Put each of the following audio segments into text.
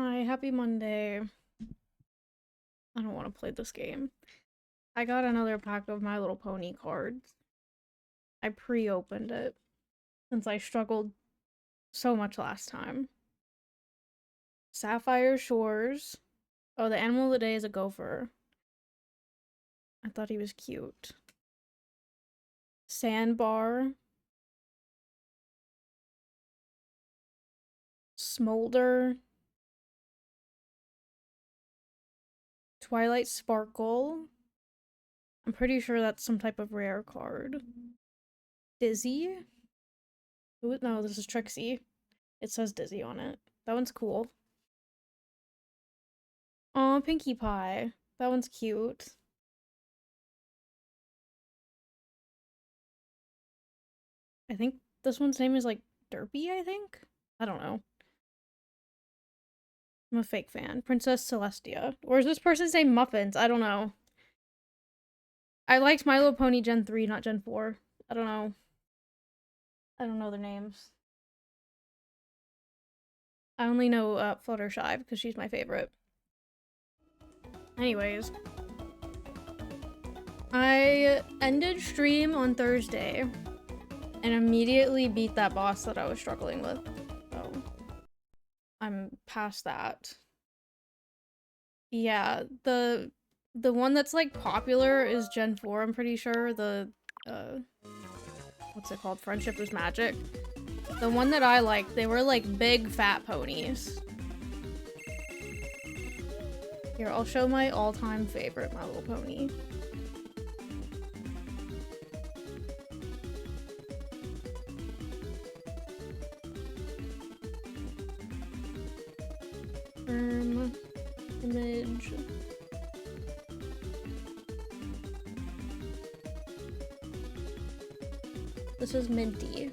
Hi, happy Monday. I don't want to play this game. I got another pack of My Little Pony cards. I pre-opened it since I struggled so much last time. Sapphire Shores. Oh, the animal of the day is a gopher. I thought he was cute. Sandbar. Smolder. Twilight Sparkle. I'm pretty sure that's some type of rare card. Dizzy? Ooh, no, this is Trixie. It says Dizzy on it. That one's cool. Aw, Pinkie Pie. That one's cute. I think this one's name is like Derpy, I think? I don't know. I'm a fake fan. Princess Celestia. Or is this person's name Muffins? I don't know. I liked My Little Pony Gen 3, not Gen 4. I don't know. I don't know their names. I only know Fluttershy because she's my favorite. Anyways. I ended stream on Thursday and immediately beat that boss that I was struggling with. So I'm past that. Yeah, the one that's like popular is Gen 4, I'm pretty sure. The what's it called? Friendship is Magic. The one that I liked, they were like big fat ponies. Here, I'll show my all-time favorite My Little Pony. Image. This is Minty.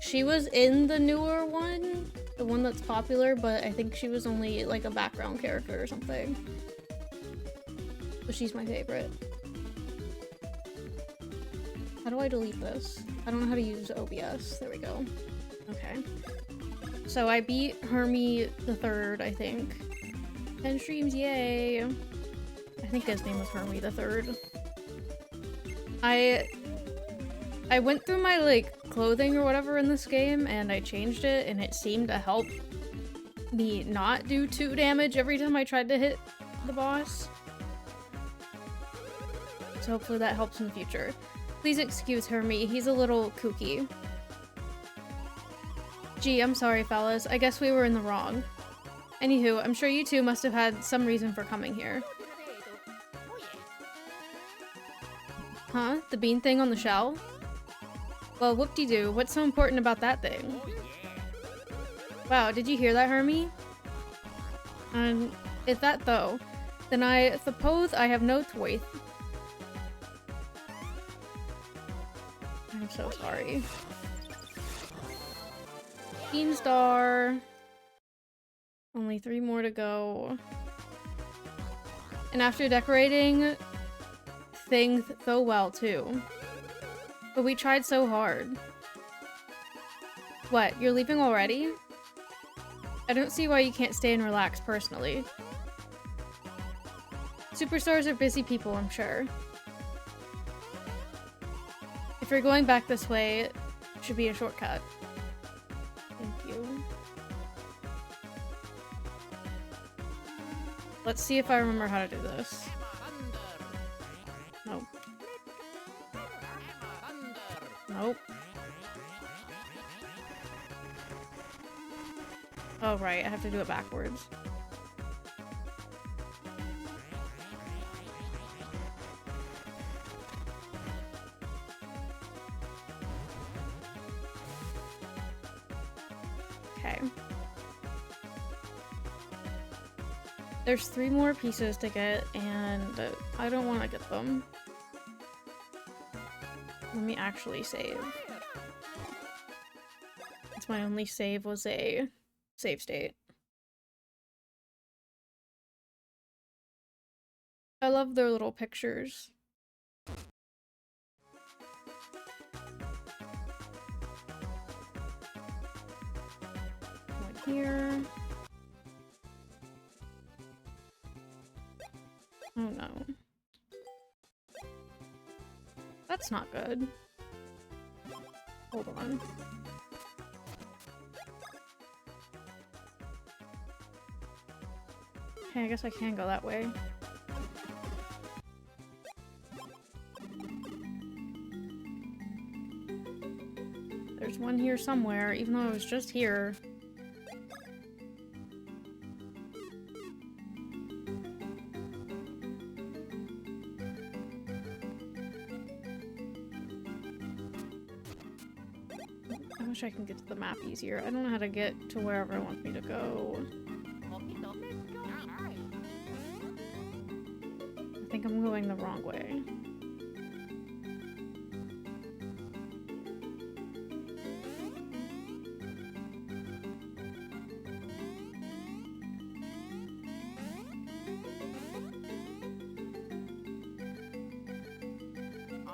She was in the newer one, the one that's popular, but I think she was only like a background character or something. But she's my favorite. How do I delete this? I don't know how to use OBS. There we go. Okay. So I beat Hermie the Third, I think. 10 streams, yay! I think his name was Hermie the Third. I went through my like clothing or whatever in this game and I changed it and it seemed to help me not do 2 damage every time I tried to hit the boss. So hopefully that helps in the future. Please excuse Hermie, he's a little kooky. Gee, I'm sorry, fellas. I guess we were in the wrong. Anywho, I'm sure you two must have had some reason for coming here. Huh? The bean thing on the shell? Well, whoop-de-doo. What's so important about that thing? Wow, did you hear that, Hermie? If that though, then I suppose I have no choice. I'm so sorry. Beanstar. Only 3 more to go. And after decorating things so well too. But we tried so hard. What, you're leaving already? I don't see why you can't stay and relax personally. Superstars are busy people, I'm sure. If you're going back this way, it should be a shortcut. Thank you. Let's see if I remember how to do this. Nope. Nope. Oh, right. I have to do it backwards. Okay. There's 3 more pieces to get, and I don't want to get them. Let me actually save. That's my only save was a save state. I love their little pictures. here. Oh no. That's not good. Hold on. Okay, I guess I can go that way. There's one here somewhere, even though it was just here. I wish I can get to the map easier. I don't know how to get to wherever it wants me to go. I think I'm going the wrong way.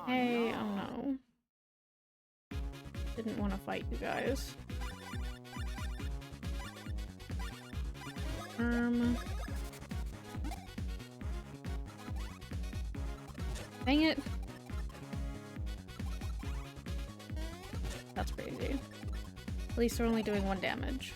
Hey, oh no. Didn't want to fight you guys. Dang it. That's crazy. At least we're only doing 1 damage.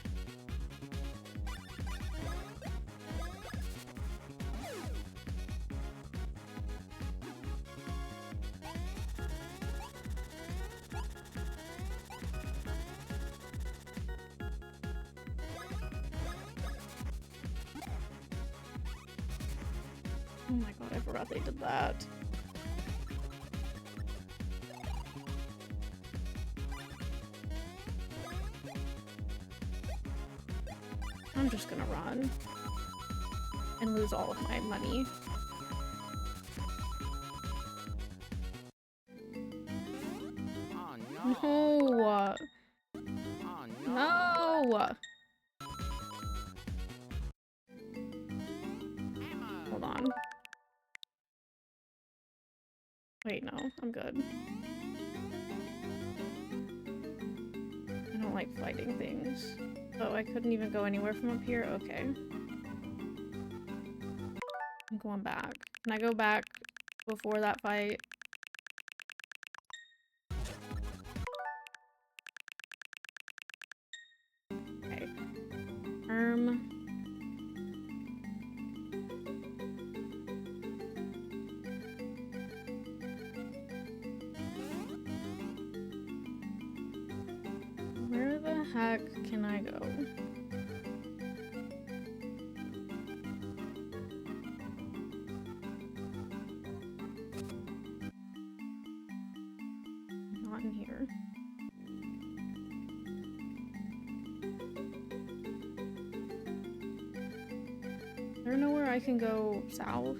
Oh my god, I forgot they did that. I'm just gonna run and lose all of my money. Oh, no! Oh, no! Hold on. Wait, no, I'm good. I don't like fighting things. Oh, I couldn't even go anywhere from up here? Okay. I'm going back. Can I go back before that fight? Okay. Where the heck can I go? Not in here. Is there nowhere I can go south?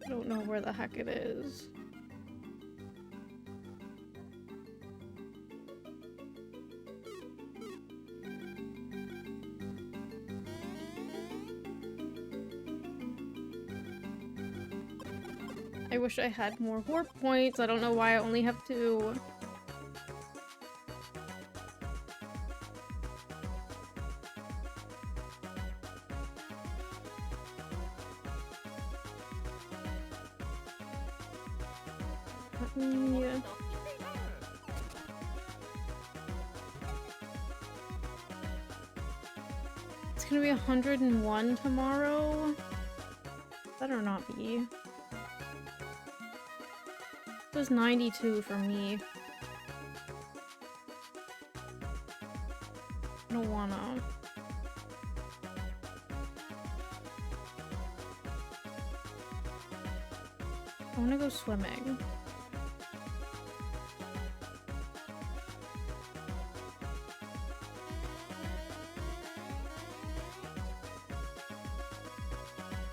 I don't know where the heck it is. I wish I had more warp points. I don't know why I only have 2. Yeah. It's gonna be 101 tomorrow. Better not be. It was 92 for me. I don't wanna. I wanna go swimming.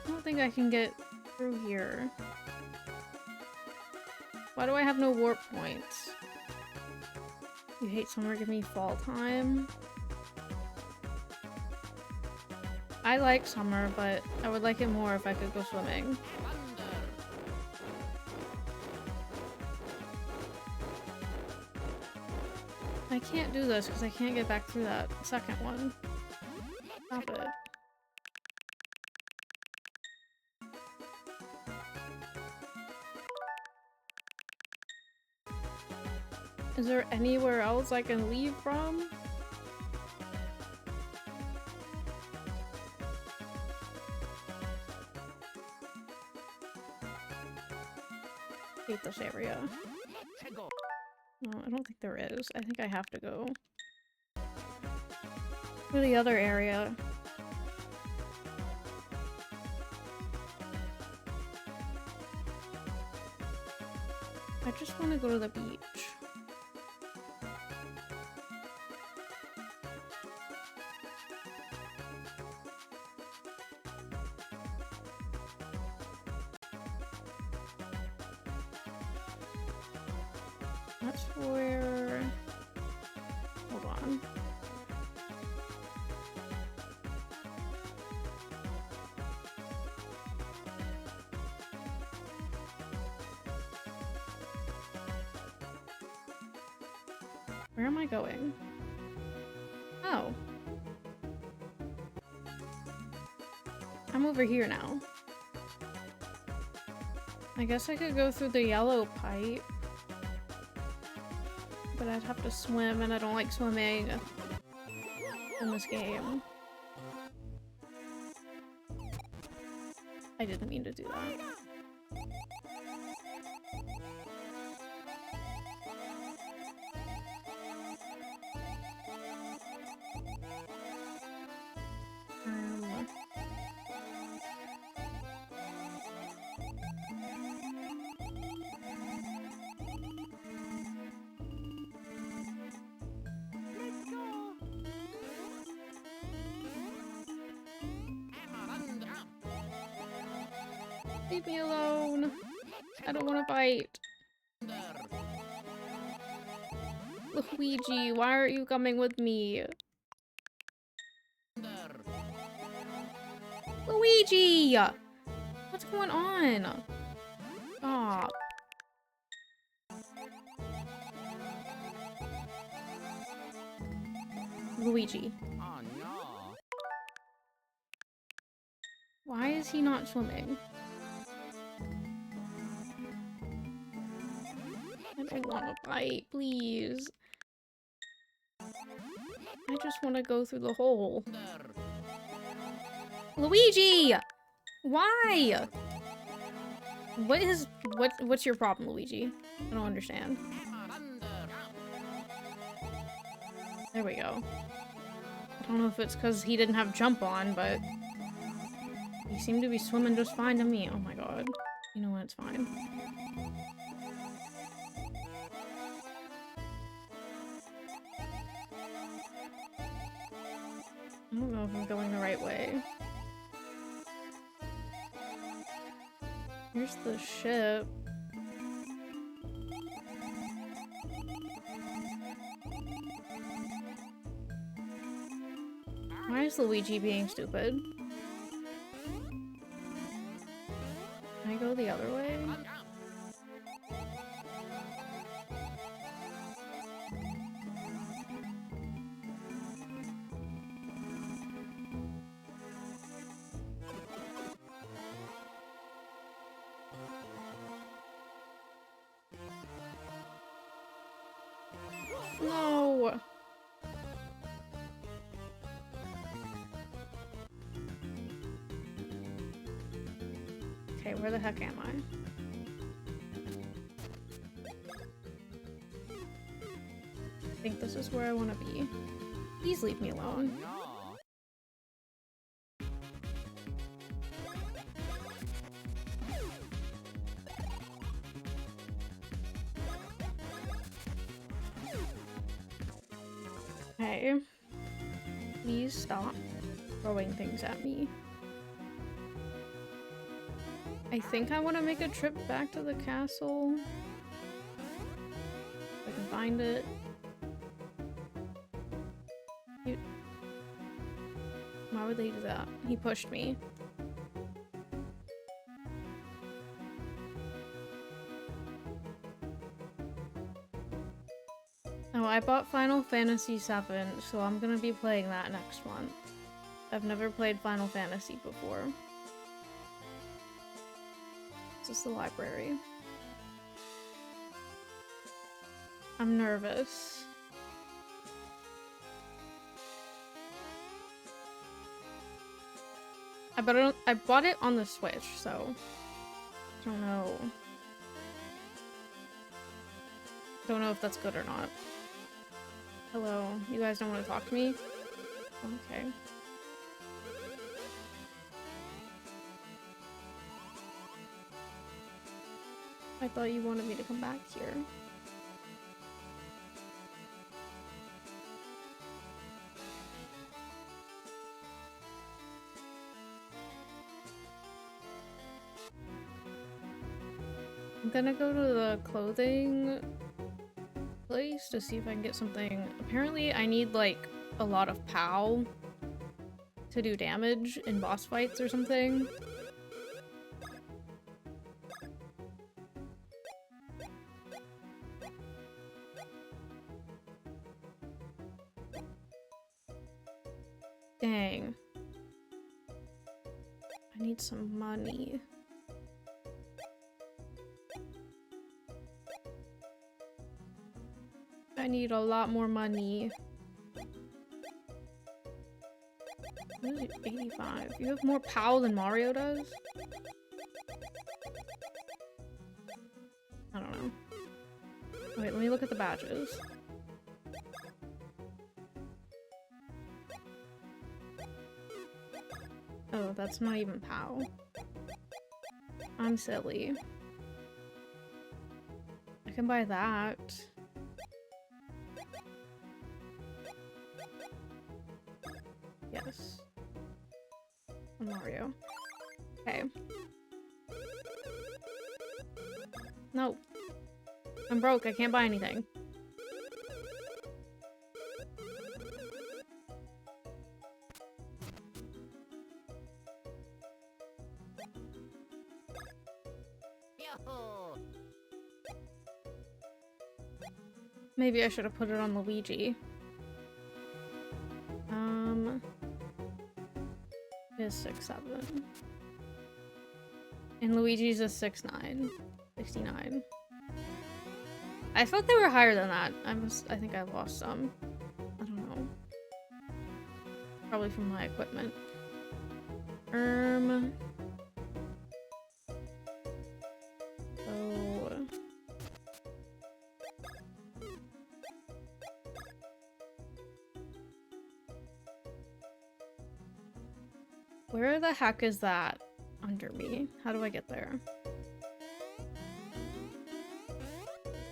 I don't think I can get through here. Why do I have no warp points? You hate summer, give me fall time. I like summer, but I would like it more if I could go swimming. I can't do this because I can't get back through that second one. Stop it. Is there anywhere else I can leave from? Hate this area. No, I don't think there is. I think I have to go to the other area. I just want to go to the beach. That's where... Hold on. Where am I going? Oh. I'm over here now. I guess I could go through the yellow pipe. But I'd have to swim, and I don't like swimming in this game. I didn't mean to do that. Leave me alone. I don't want to fight. Luigi, why aren't you coming with me? Luigi! What's going on? Stop. Luigi. Oh no. Why is he not swimming? I don't want to fight, please. I just want to go through the hole. Luigi! Why? What's your problem, Luigi? I don't understand. There we go. I don't know if it's because he didn't have jump on, but he seemed to be swimming just fine to me. Oh my god. You know what? It's fine. I don't know if I'm going the right way. Here's the ship. Why is Luigi being stupid? Can I go the other way? No! Okay, where the heck am I? I think this is where I want to be. Please leave me alone. No. Okay. Please stop throwing things at me. I think I want to make a trip back to the castle. If I can find it. Am I Why would they do that? He pushed me. Oh, I bought Final Fantasy VII, so I'm gonna be playing that next month. I've never played Final Fantasy before. This is the library. I'm nervous. I bought it on the Switch, so I don't know. Don't know if that's good or not. Hello, you guys don't want to talk to me? Okay. I thought you wanted me to come back here. I'm gonna go to the clothing place to see if I can get something. Apparently I need like a lot of POW to do damage in boss fights or something. Dang. I need some money. I need a lot more money. What is it? 85. You have more POW than Mario does? I don't know. Wait, let me look at the badges. Oh, that's not even POW. I'm silly. I can buy that. Yes. Mario. Okay. No. I'm broke. I can't buy anything. Maybe I should have put it on Luigi. Is 6'7". And Luigi's a 6'9". 69. I thought they were higher than that. I think I lost some. I don't know. Probably from my equipment. So where the heck is that under me? How do I get there?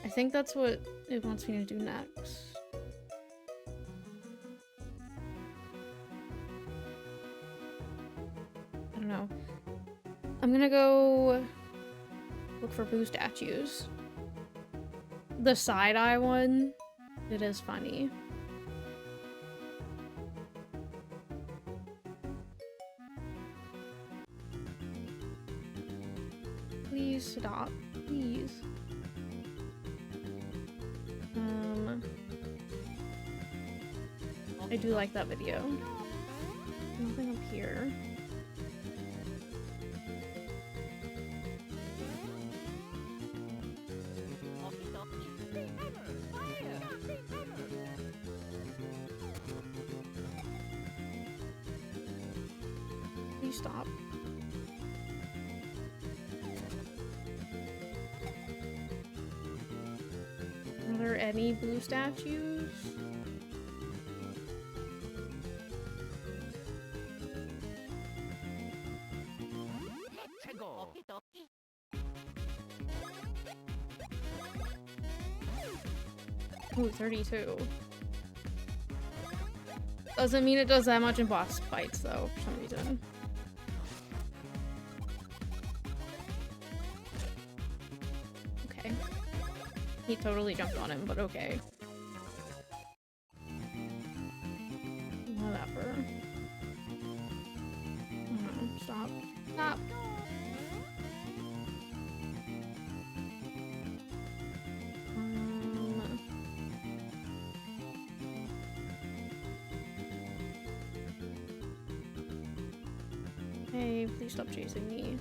I think that's what it wants me to do next. I don't know. I'm gonna go look for boo statues. The side-eye one, it is funny. Please stop, please. I do like that video. Nothing up here. Please stop. Are there any blue statues? Ooh, 32. Doesn't mean it does that much in boss fights, though, for some reason. Okay. He totally jumped on him, but okay. Whatever. Hey, please stop chasing me.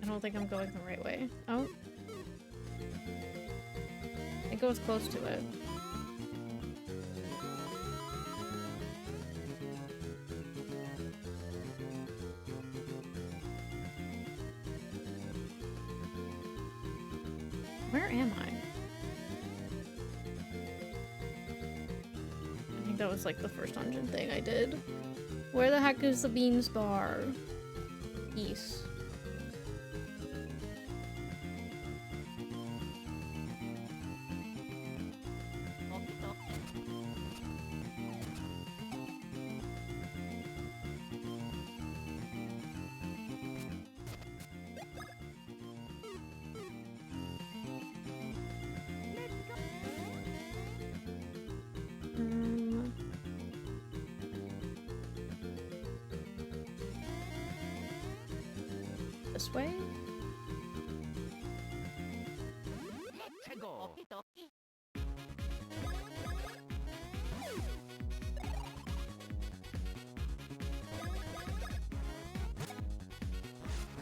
I don't think I'm going the right way. Oh. It goes close to it. Where am I? I think that was like the first dungeon thing I did. Where the heck is the beans bar? East. This way?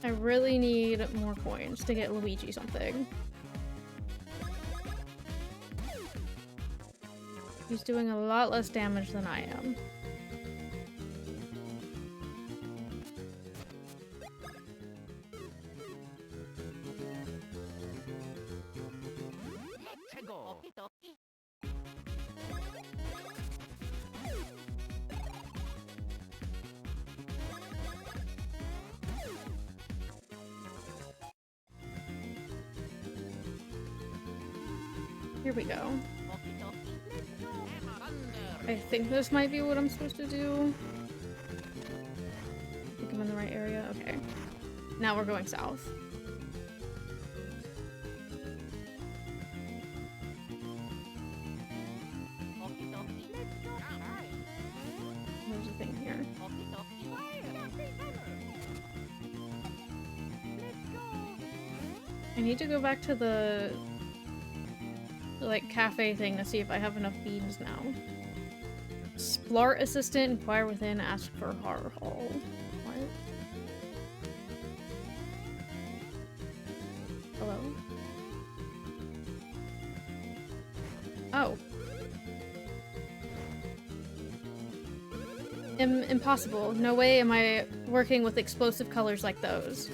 I really need more coins to get Luigi something. He's doing a lot less damage than I am. Here we go. I think this might be what I'm supposed to do. I think I'm in the right area. Okay. Now we're going south. There's a thing here. I need to go back to the like cafe thing to see if I have enough beans now. Splart assistant, inquire within, ask for Har Hall. What? Hello? Oh. Impossible. No way am I working with explosive colors like those.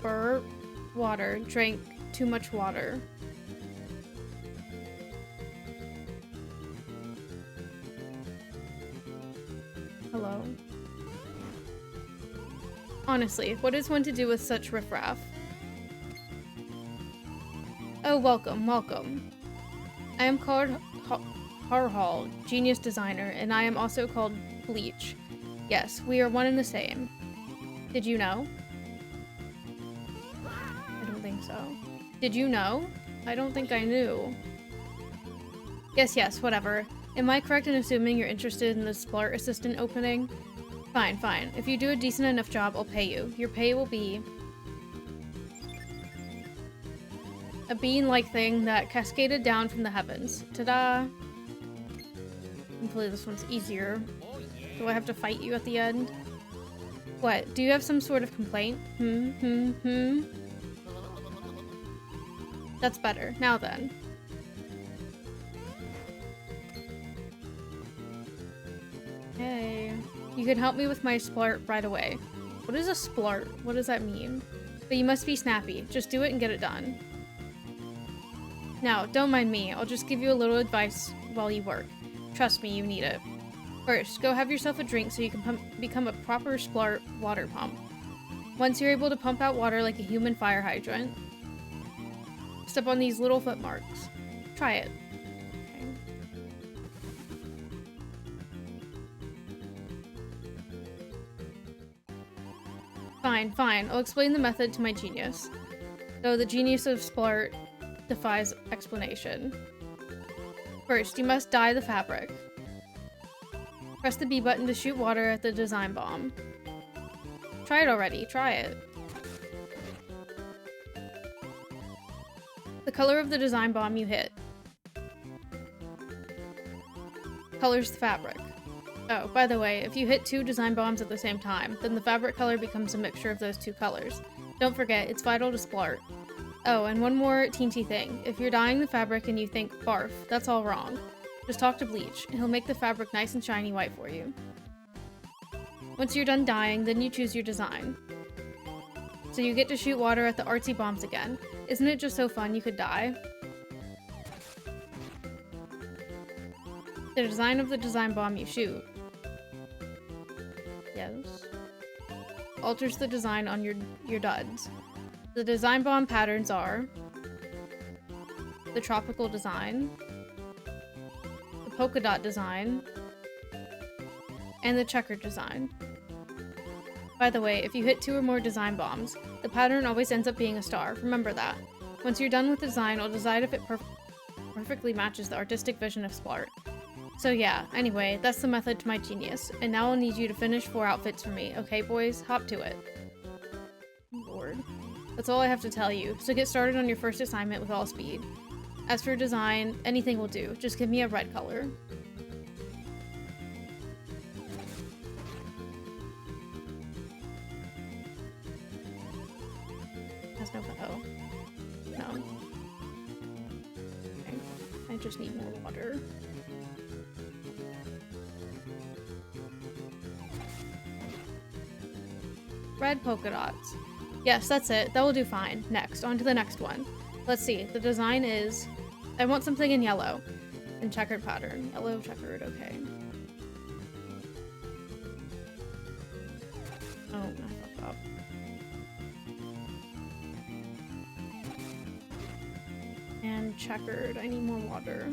Burp. Water. Drank too much water. Hello? Honestly, what is one to do with such riffraff? Oh, welcome, welcome. I am called Harhal, genius designer, and I am also called Bleach. Yes, we are one and the same. Did you know? I don't think so. Did you know? I don't think I knew. Yes, whatever. Am I correct in assuming you're interested in the Splart assistant opening? Fine, fine. If you do a decent enough job, I'll pay you. Your pay will be a bean-like thing that cascaded down from the heavens. Ta-da! Hopefully this one's easier. Do I have to fight you at the end? What? Do you have some sort of complaint? That's better. Now then. Hey. You can help me with my splart right away. What is a splart? What does that mean? But you must be snappy. Just do it and get it done. Now, don't mind me. I'll just give you a little advice while you work. Trust me, you need it. First, go have yourself a drink so you can become a proper splart water pump. Once you're able to pump out water like a human fire hydrant, step on these little footmarks. Try it. Okay. Fine. I'll explain the method to my genius. Though the genius of Splart defies explanation. First, you must dye the fabric. Press the B button to shoot water at the design bomb. Try it. color of the design bomb you hit colors the fabric. Oh, by the way, if you hit 2 design bombs at the same time, then the fabric color becomes a mixture of those 2 colors. Don't forget, it's vital to splart. Oh, and one more teensy thing. If you're dyeing the fabric and you think, barf, that's all wrong. Just talk to Bleach, and he'll make the fabric nice and shiny white for you. Once you're done dyeing, then you choose your design. So you get to shoot water at the artsy bombs again. Isn't it just so fun you could dye? The design of the design bomb you shoot. Yes. Alters the design on your duds. The design bomb patterns are the tropical design, the polka dot design, and the checkered design. By the way, if you hit 2 or more design bombs, the pattern always ends up being a star. Remember that. Once you're done with the design, I'll decide if it perfectly matches the artistic vision of Splart. So yeah, anyway, that's the method to my genius, and now I'll need you to finish 4 outfits for me, okay boys? Hop to it. Lord. That's all I have to tell you, so get started on your first assignment with all speed. As for design, anything will do, just give me a red color. Has no, oh. No. Okay, I just need more water. Red polka dots. Yes, that's it. That will do fine. Next, on to the next one. Let's see. The design is... I want something in yellow. In checkered pattern. Yellow, checkered, okay. Oh, I fucked up. And checkered. I need more water.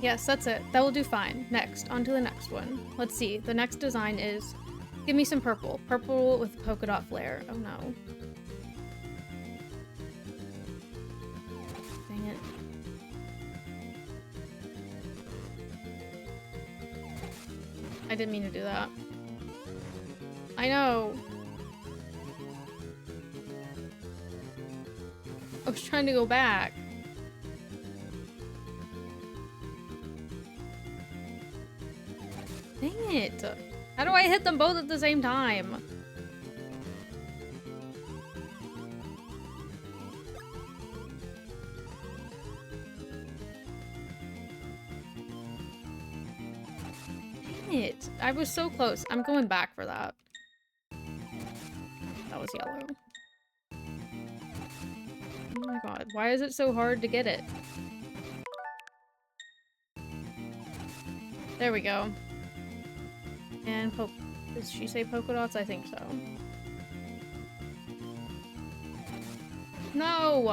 Yes, that's it. That will do fine. Next, on to the next one. Let's see. The next design is... Give me some purple. Purple with polka dot flare. Oh no. Dang it. I didn't mean to do that. I know. I was trying to go back. Dang it! How do I hit them both at the same time? Dang it! I was so close. I'm going back for that. That was yellow. Oh my god, why is it so hard to get it? There we go. And did she say polka dots? I think so. No!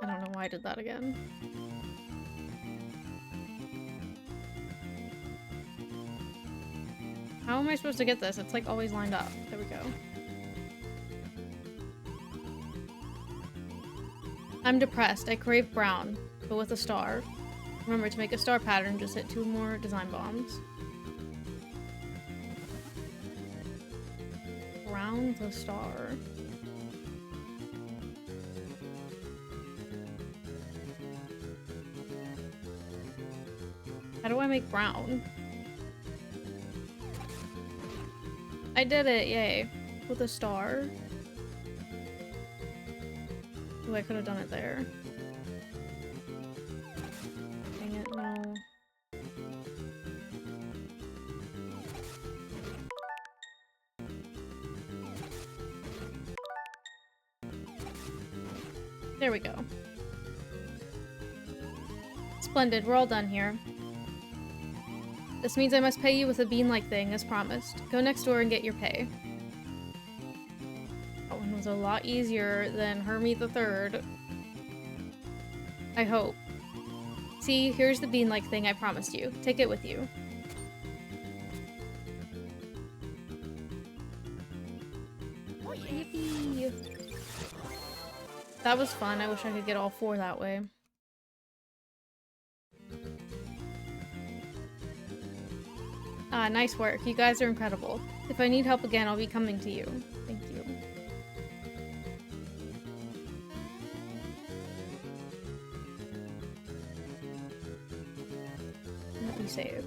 I don't know why I did that again. How am I supposed to get this? It's like always lined up. There we go. I'm depressed. I crave brown, but with a star. Remember, to make a star pattern, just hit 2 more design bombs. Brown with a star. How do I make brown? I did it, yay. With a star. Oh, I could have done it there. Dang it, no. There we go. Splendid, we're all done here. This means I must pay you with a bean-like thing, as promised. Go next door and get your pay. That one was a lot easier than Hermie the Third. I hope. See, here's the bean-like thing I promised you. Take it with you. Yippee! That was fun. I wish I could get all 4 that way. Nice work. You guys are incredible. If I need help again, I'll be coming to you. Thank you. Let me save.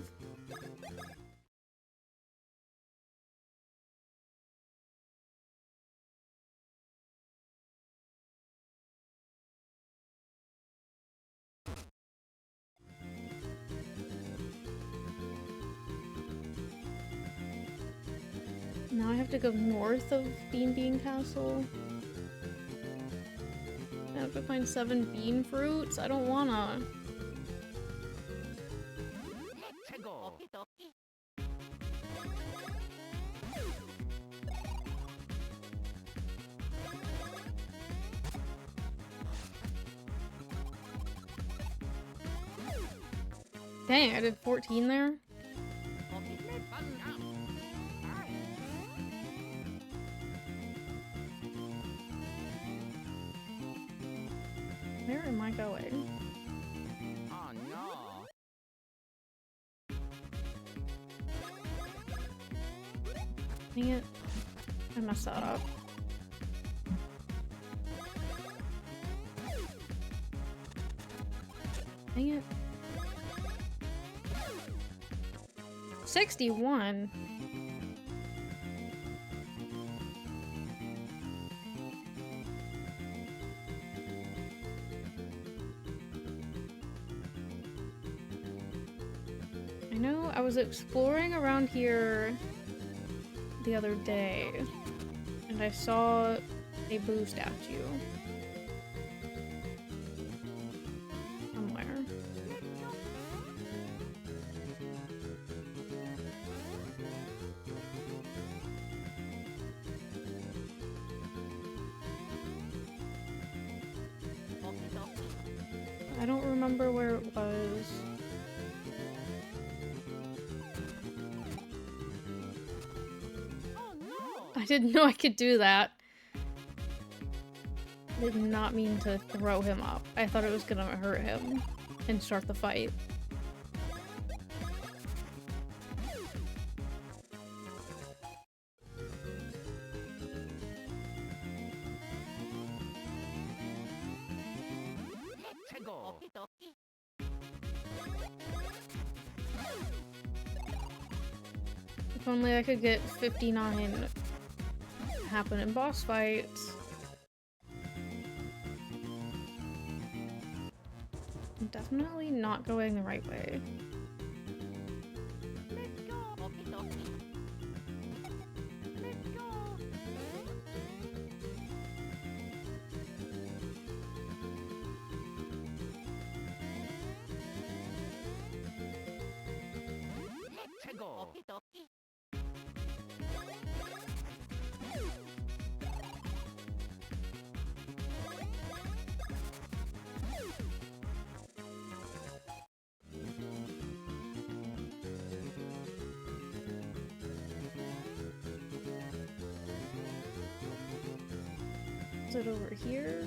Now I have to go north of Bean Castle. I have to find 7 bean fruits? I don't wanna. Dang, I did 14 there? Where am I going? Oh no! Dang it. I messed that up. Dang it. 61? I know I was exploring around here the other day, and I saw a boo statue. Somewhere. I don't remember where it was. I didn't know I could do that. Did not mean to throw him up. I thought it was gonna hurt him and start the fight. If only I could get 59 happen in boss fights. I'm definitely not going the right way. Is it over here?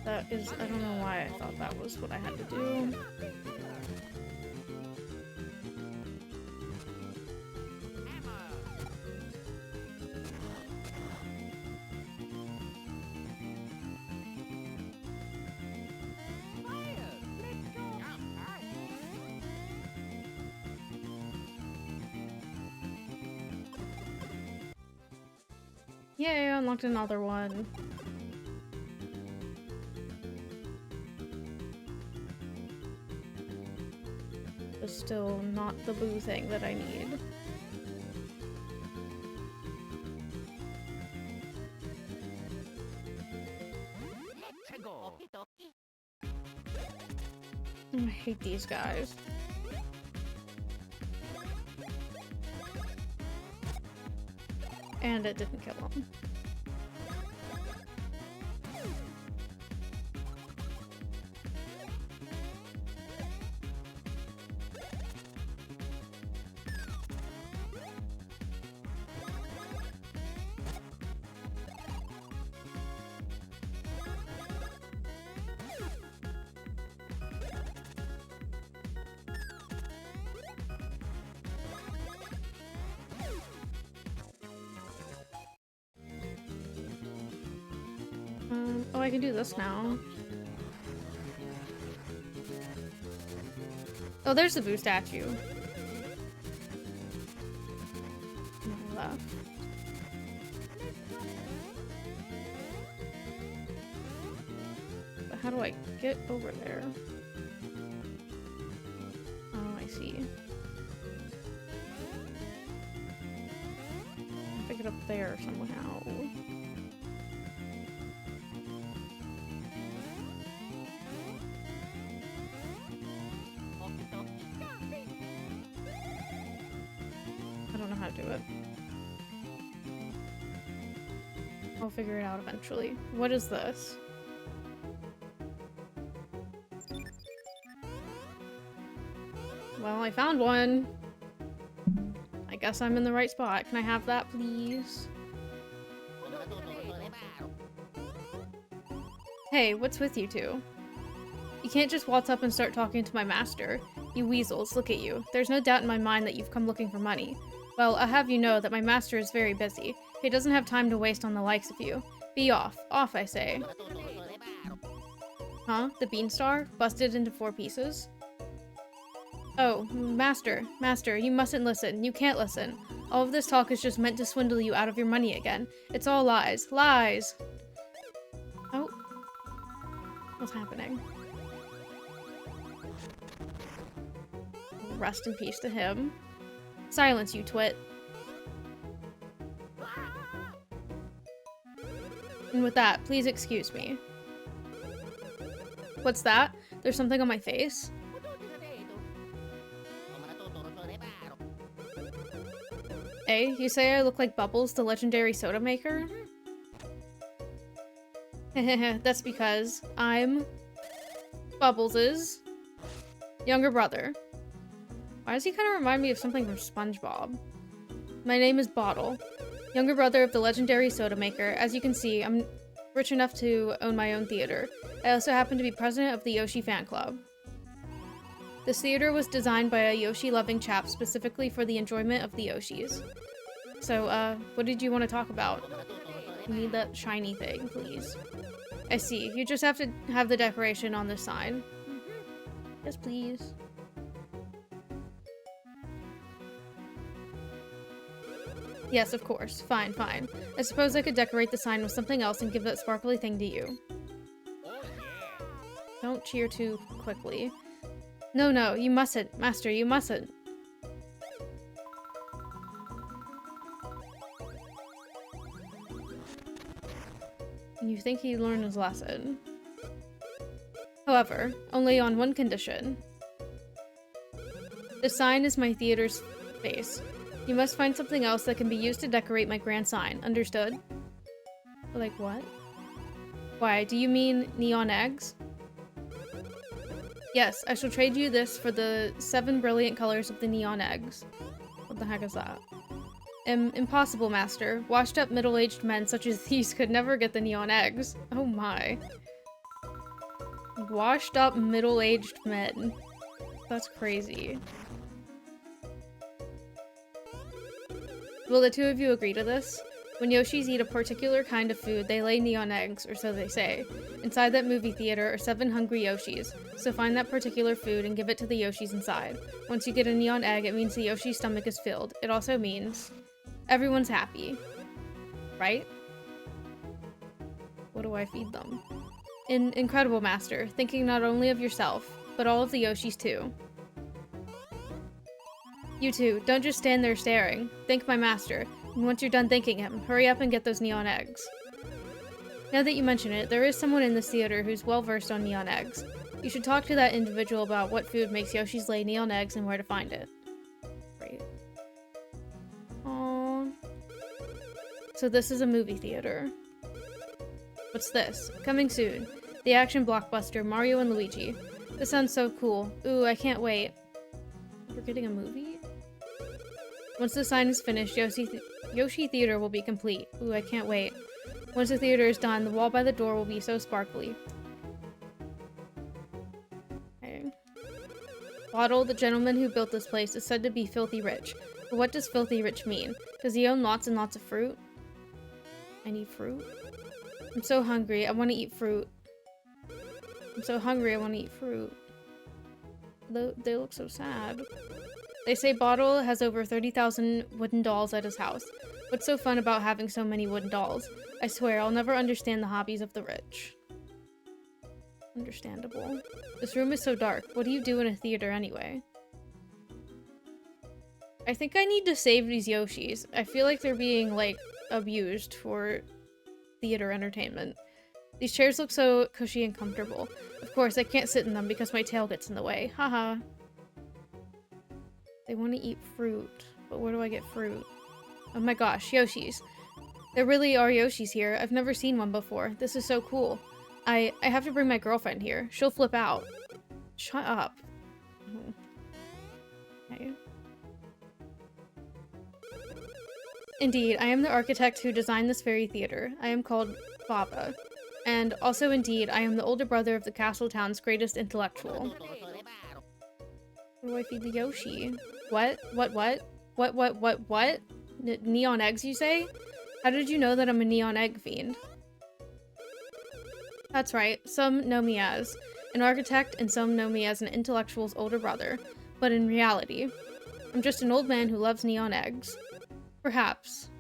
That is, I don't know why I thought that was what I had to do. Yay, I unlocked another one. But still not the boo thing that I need. I hate these guys. And it didn't kill him. Oh, I can do this now. Oh, there's the Boo statue. On my left. But how do I get over there? Oh, I see. Pick it up there somehow. I don't know how to do it. I'll figure it out eventually. What is this? Well, I found one. I guess I'm in the right spot. Can I have that, please? Hey, what's with you two? You can't just waltz up and start talking to my master. You weasels, look at you. There's no doubt in my mind that you've come looking for money. Well, I'll have you know that my master is very busy. He doesn't have time to waste on the likes of you. Be off. Off, I say. Huh? The Beanstar? Busted into 4 pieces? Oh, Master, you mustn't listen. You can't listen. All of this talk is just meant to swindle you out of your money again. It's all lies. Lies! Oh. What's happening? Rest in peace to him. Silence, you twit. And with that, please excuse me. What's that? There's something on my face? Hey, you say I look like Bubbles, the legendary soda maker? That's because I'm Bubbles' younger brother. Why does he kind of remind me of something from SpongeBob? My name is Bottle, younger brother of the legendary soda maker. As you can see, I'm rich enough to own my own theater. I also happen to be president of the Yoshi fan club. This theater was designed by a Yoshi-loving chap specifically for the enjoyment of the Yoshis. So, what did you want to talk about? I need that shiny thing, please. I see. You just have to have the decoration on this sign. Yes, please. Yes, of course. Fine, fine. I suppose I could decorate the sign with something else and give that sparkly thing to you. Don't cheer too quickly. No, you mustn't. Master, you mustn't. You think he'd learn his lesson. However, only on one condition. The sign is my theater's face. You must find something else that can be used to decorate my grand sign. Understood? Like what? Why, do you mean neon eggs? Yes, I shall trade you this for the 7 brilliant colors of the neon eggs. What the heck is that? Impossible, master. Washed up middle-aged men such as these could never get the neon eggs. Oh my. Washed up middle-aged men. That's crazy. Will the two of you agree to this? When Yoshis eat a particular kind of food, they lay neon eggs, or so they say. Inside that movie theater are 7 hungry Yoshis, so find that particular food and give it to the Yoshis inside. Once you get a neon egg, it means the Yoshi's stomach is filled. It also means everyone's happy. Right? What do I feed them? Incredible, master. Thinking not only of yourself, but all of the Yoshis too. You two, don't just stand there staring. Thank my master. And once you're done thanking him, hurry up and get those neon eggs. Now that you mention it, there is someone in this theater who's well versed on neon eggs. You should talk to that individual about what food makes Yoshis lay neon eggs and where to find it. Great. Aww. So this is a movie theater. What's this? Coming soon. The action blockbuster Mario and Luigi. This sounds so cool. Ooh, I can't wait. We're getting a movie? Once the sign is finished, Yoshi Theater will be complete. Ooh, I can't wait. Once the theater is done, the wall by the door will be so sparkly. Okay. Waddle, the gentleman who built this place, is said to be filthy rich. But what does filthy rich mean? Does he own lots and lots of fruit? I need fruit? I'm so hungry. I want to eat fruit. I'm so hungry. I want to eat fruit. They look so sad. They say Bottle has over 30,000 wooden dolls at his house. What's so fun about having so many wooden dolls? I swear, I'll never understand the hobbies of the rich. Understandable. This room is so dark. What do you do in a theater anyway? I think I need to save these Yoshis. I feel like they're being, like, abused for theater entertainment. These chairs look so cushy and comfortable. Of course, I can't sit in them because my tail gets in the way. Haha. They want to eat fruit. But where do I get fruit? Oh my gosh, Yoshis. There really are Yoshis here. I've never seen one before. This is so cool. I have to bring my girlfriend here. She'll flip out. Shut up. Okay. Indeed, I am the architect who designed this fairy theater. I am called Baba. And also, indeed, I am the older brother of the castle town's greatest intellectual. What do I feed the Yoshi? What? What? Neon eggs, you say? How did you know that I'm a neon egg fiend? That's right. Some know me as an architect and some know me as an intellectual's older brother. But in reality, I'm just an old man who loves neon eggs. Perhaps.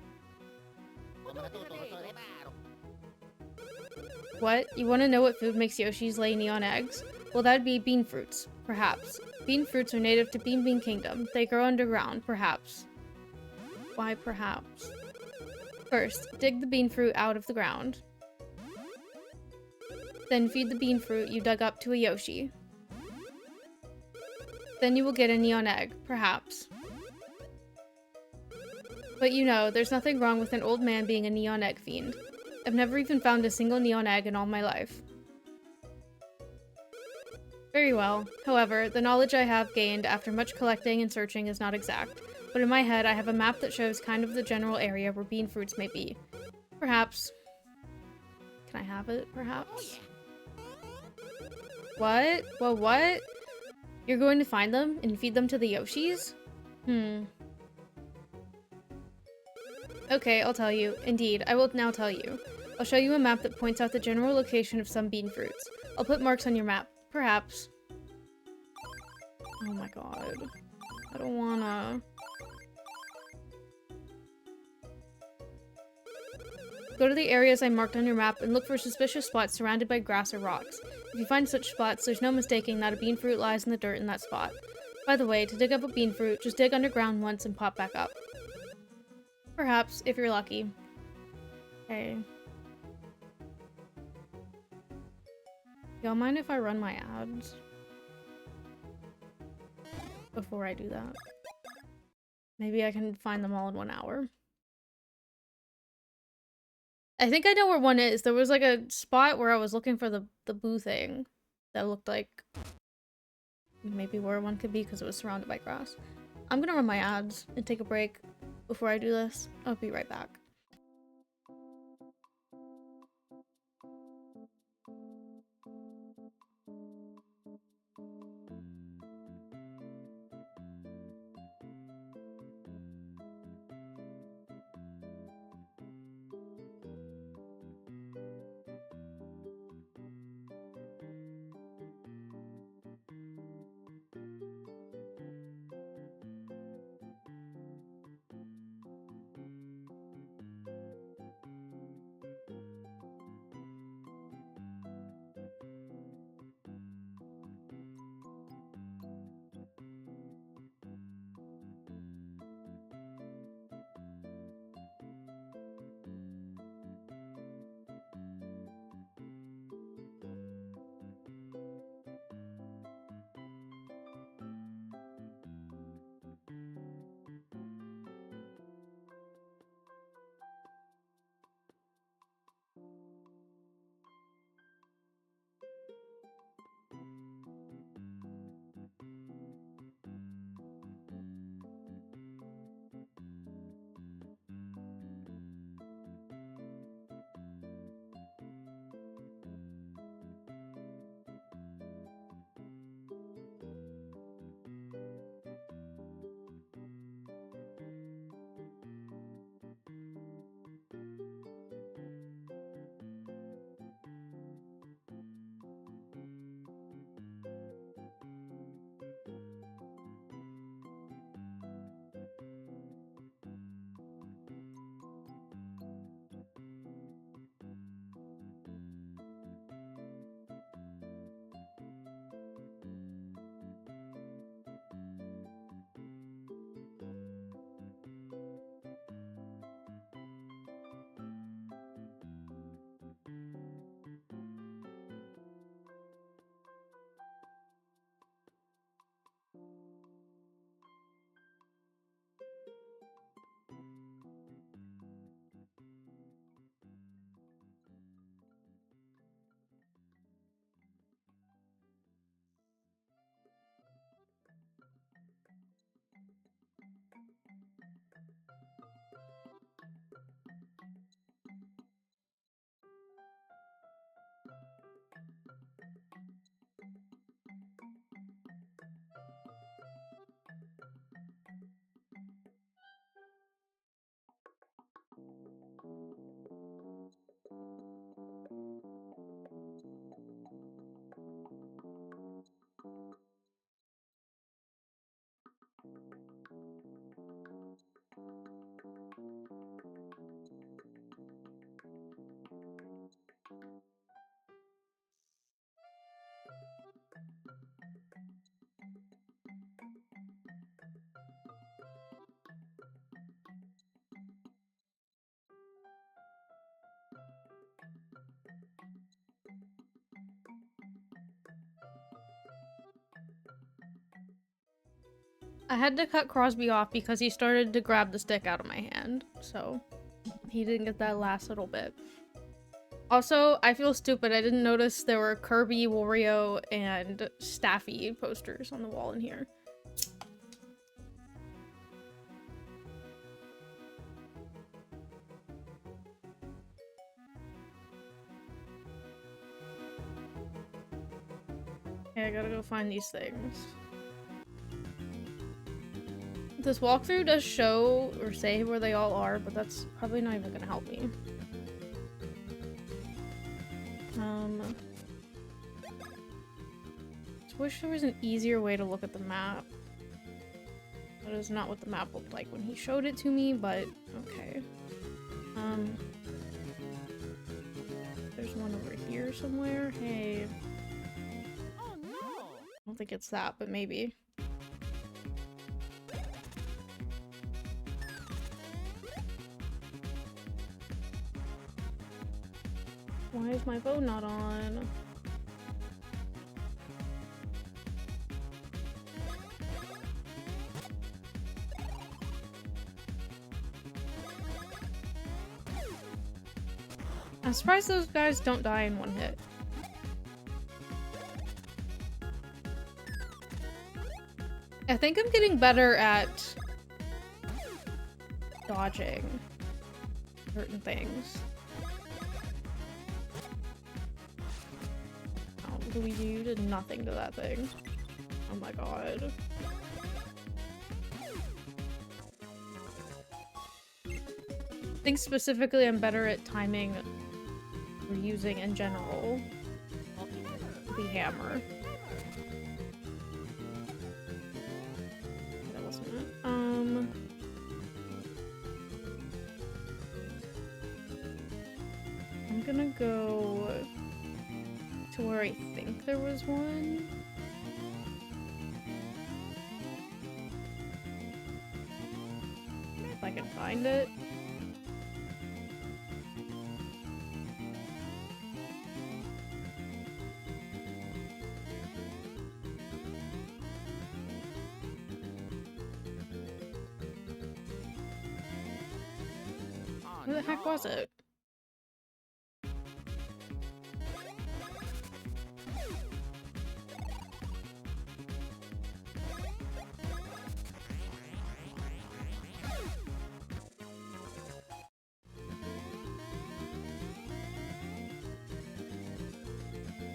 What? You want to know what food makes Yoshis lay neon eggs? Well, that'd be bean fruits. Perhaps. Bean fruits are native to Bean Kingdom. They grow underground. Perhaps. Why perhaps? First, dig the bean fruit out of the ground. Then feed the bean fruit you dug up to a Yoshi. Then you will get a neon egg. Perhaps. But you know, there's nothing wrong with an old man being a neon egg fiend. I've never even found a single neon egg in all my life. Very well. However, the knowledge I have gained after much collecting and searching is not exact, but in my head I have a map that shows kind of the general area where bean fruits may be. Perhaps. Can I have it, perhaps? What? Well, what? You're going to find them and feed them to the Yoshis? Okay, I'll tell you. Indeed, I will now tell you. I'll show you a map that points out the general location of some bean fruits. I'll put marks on your map. Perhaps. Oh my god. I don't wanna... Go to the areas I marked on your map and look for suspicious spots surrounded by grass or rocks. If you find such spots, there's no mistaking that a bean fruit lies in the dirt in that spot. By the way, to dig up a bean fruit, just dig underground once and pop back up. Perhaps, if you're lucky. Okay. Y'all mind if I run my ads? Before I do that. Maybe I can find them all in 1 hour. I think I know where one is. There was like a spot where I was looking for the boo thing that looked like maybe where one could be because it was surrounded by grass. I'm gonna run my ads and take a break before I do this. I'll be right back. I had to cut Crosby off because he started to grab the stick out of my hand, so he didn't get that last little bit. Also, I feel stupid. I didn't notice there were Kirby, Wario, and Staffy posters on the wall in here. Okay, I gotta go find these things. This walkthrough does show or say where they all are, but that's probably not even gonna help me. Just wish there was an easier way to look at the map. That is not what the map looked like when he showed it to me, but okay. There's one over here somewhere. Hey. Oh no! I don't think it's that, but maybe. Why is my phone not on? I'm surprised those guys don't die in one hit. I think I'm getting better at dodging certain things. Oh, Luigi, you did nothing to that thing. Oh my god. I think specifically I'm better at timing or using in general the hammer. That wasn't it. I'm gonna go to where I think there was one. If I can find it. Where the heck was it?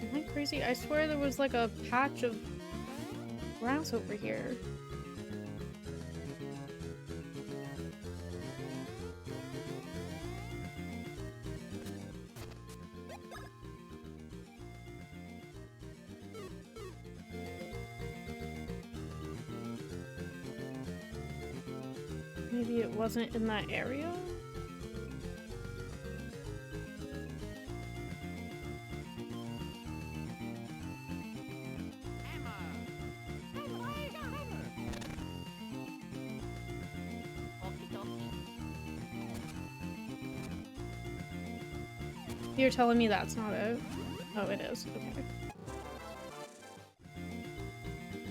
Am I crazy? I swear there was like a patch of grass over here. Maybe it wasn't in that area? You're telling me that's not it? Oh, it is. Okay.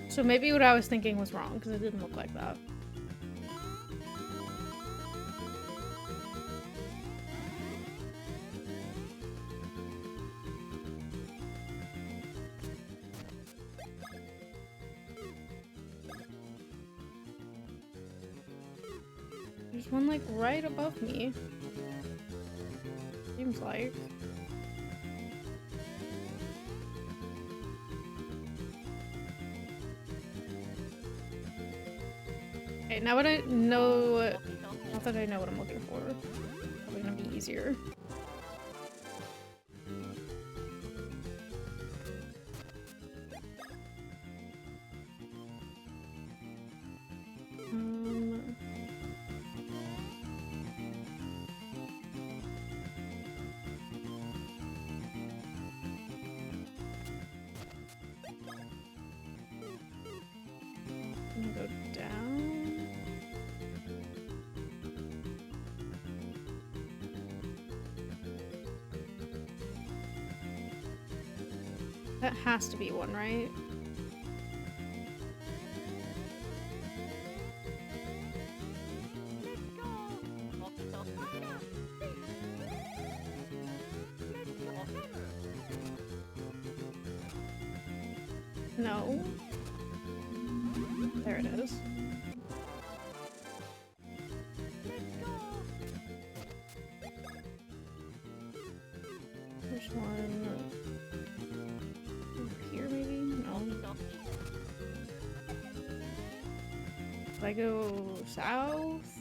So maybe what I was thinking was wrong, because it didn't look like that. There's one, like, right above me. Seems like. Okay, now what I know... Not that I know what I'm looking for. Probably gonna be easier. That has to be one, right? No. There it is. There's one over here, maybe? No. If I go south?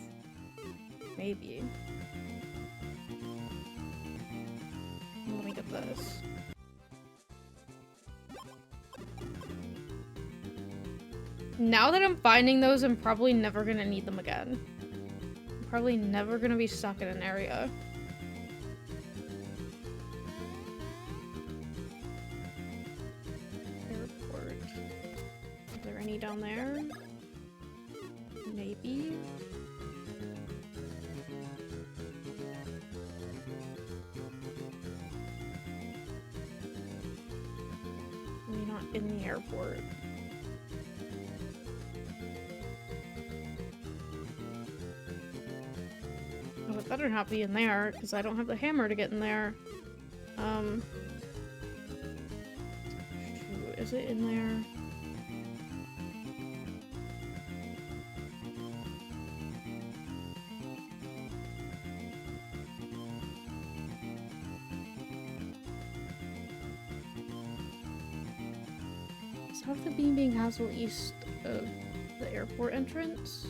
Maybe. Let me get this. Now that I'm finding those, I'm probably never gonna need them again. I'm probably never gonna be stuck in an area. Airport. Is there any down there? Maybe. Maybe not in the airport. Oh, it better not be in there, because I don't have the hammer to get in there. Shoot, is it in there? South of Bean Castle, east of the airport entrance.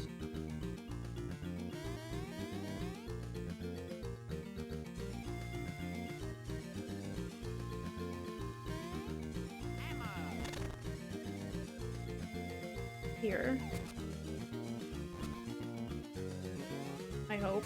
Here. I hope.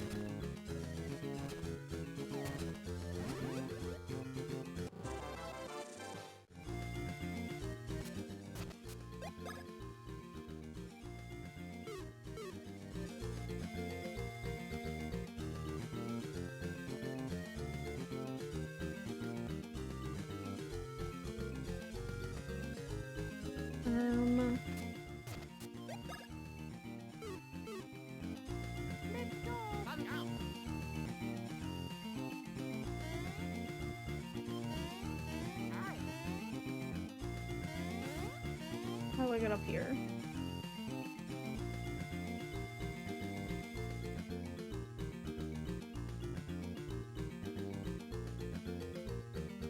How do I get up here?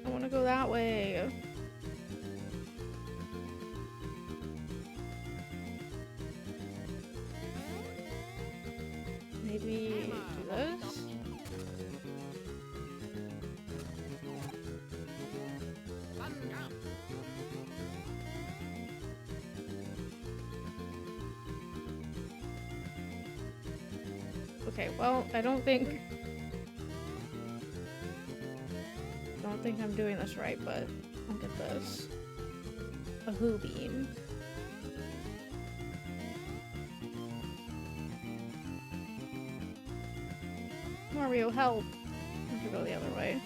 I want to go that way. Maybe do this? Okay, well, I don't think I'm doing this right, but I'll get this. A who bean. Mario, help! I have to go the other way.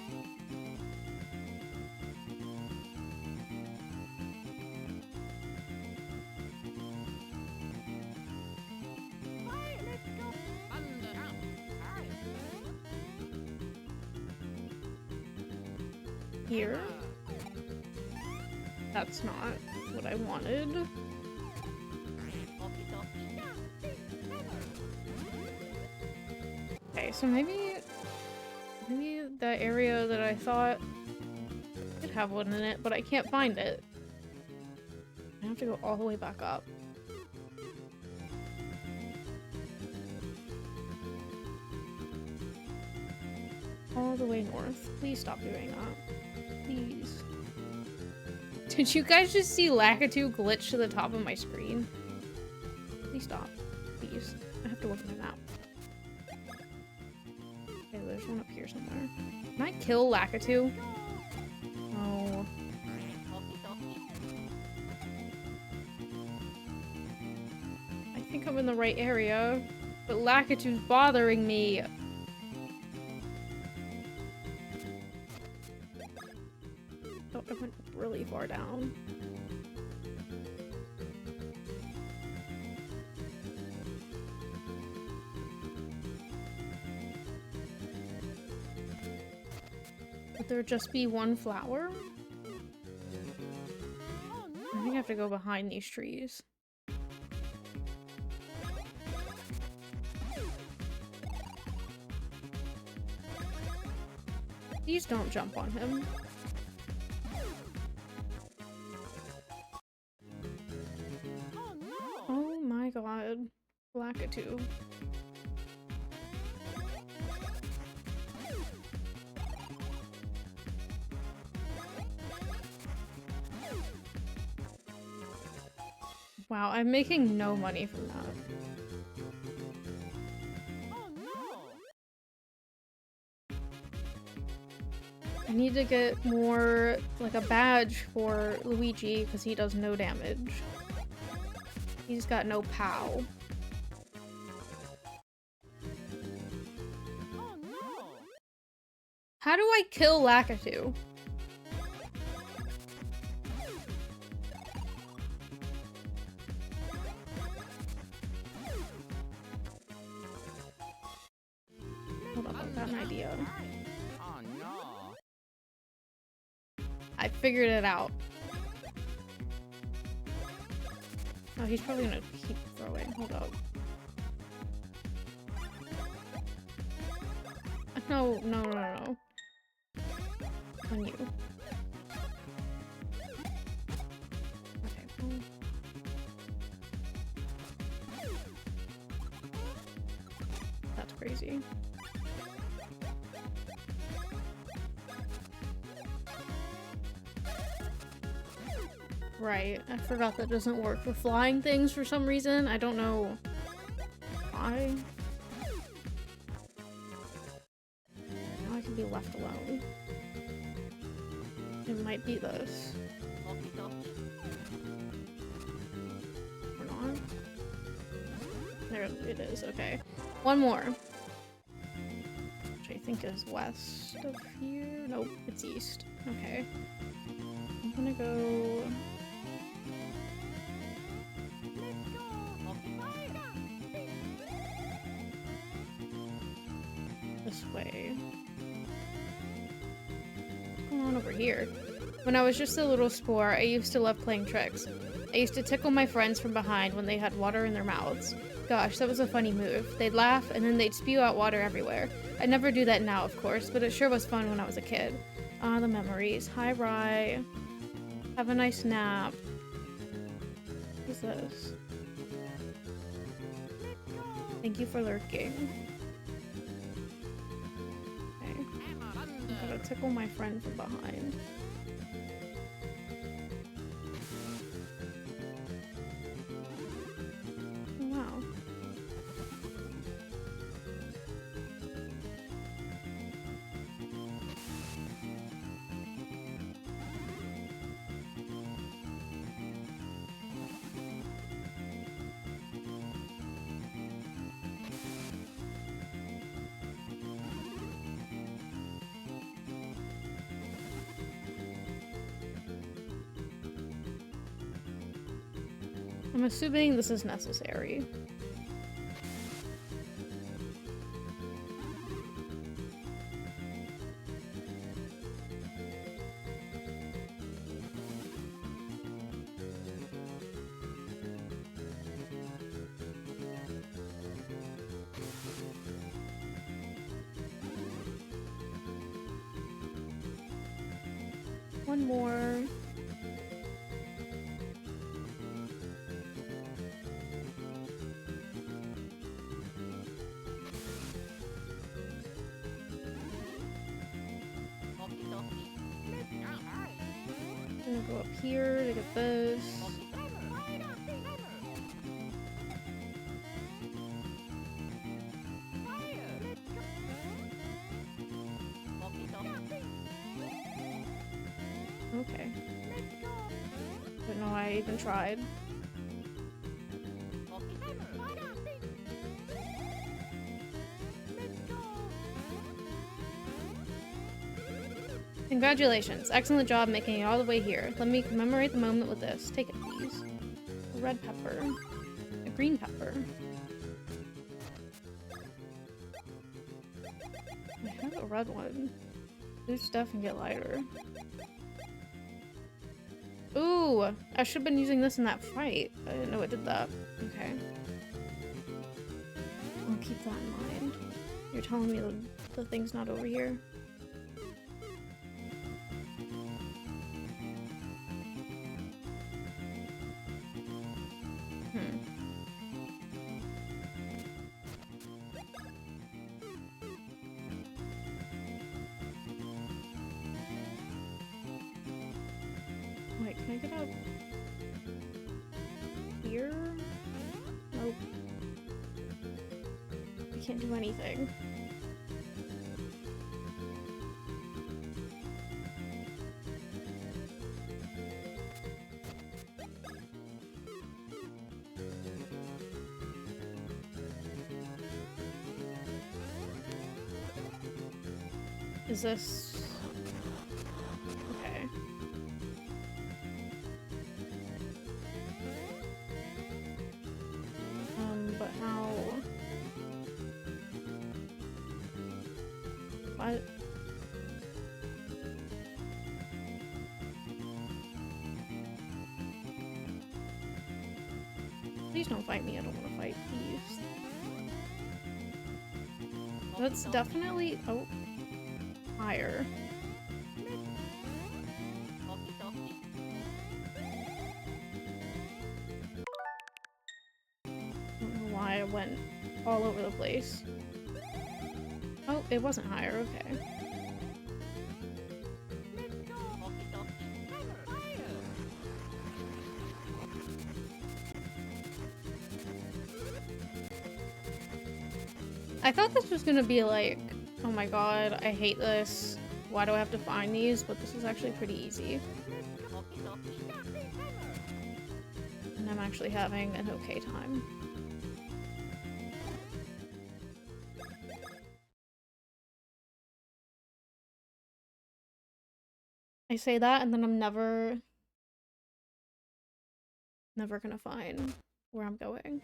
Here. That's not what I wanted. Okay, so maybe that area that I thought could have one in it, but I can't find it. I have to go all the way back up. All the way north. Please stop doing that. Please. Did you guys just see Lakitu glitch to the top of my screen? Please stop. Please. I have to look at my map. Okay, there's one up here somewhere. Can I kill Lakitu? No. I think I'm in the right area, but Lakitu's bothering me. Oh, I went really far. far down. Would there just be one flower? I think I have to go behind these trees. Please don't jump on him. Oh my god. Lakitu. Wow, I'm making no money from that. I need to get more, like a badge for Luigi, because he does no damage. He's got no POW. How do I kill Lakitu? Hold on, I've got an idea. I figured it out. Oh, he's probably gonna keep throwing. Hold up. No, no, no, no. On you. Okay. Well. That's crazy. Right, I forgot that doesn't work for flying things for some reason. I don't know why. Now I can be left alone. It might be this. Or not. There it is, okay. One more. Which I think is west of here. Nope, it's east. Okay. I'm gonna go... this way. What's going on over here? When I was just a little spore, I used to love playing tricks. I used to tickle my friends from behind when they had water in their mouths. Gosh, that was a funny move. They'd laugh, and then they'd spew out water everywhere. I never do that now, of course, but it sure was fun when I was a kid. Ah, the memories. Hi, Rye. Have a nice nap. What's this? Thank you for lurking. Okay. I'm gonna tickle my friend from behind. Wow. I'm assuming this is necessary. One more. I'm gonna go up here to get this. Okay. Didn't know I even tried. Congratulations. Excellent job making it all the way here. Let me commemorate the moment with this. Take it, please. A red pepper. A green pepper. I have a red one. Lose stuff and get lighter. Ooh! I should have been using this in that fight. I didn't know it did that. Okay. I'll keep that in mind. You're telling me the thing's not over here? Wait, can I get up here? Nope. I can't do anything. Is this... okay. But how... what? Please don't fight me, I don't want to fight thieves. That's definitely... oh. Higher. I don't know why I went all over the place. Oh, it wasn't higher, okay. I thought this was gonna be like, oh my god, I hate this. Why do I have to find these? But this is actually pretty easy. And I'm actually having an okay time. I say that and then I'm never gonna find where I'm going.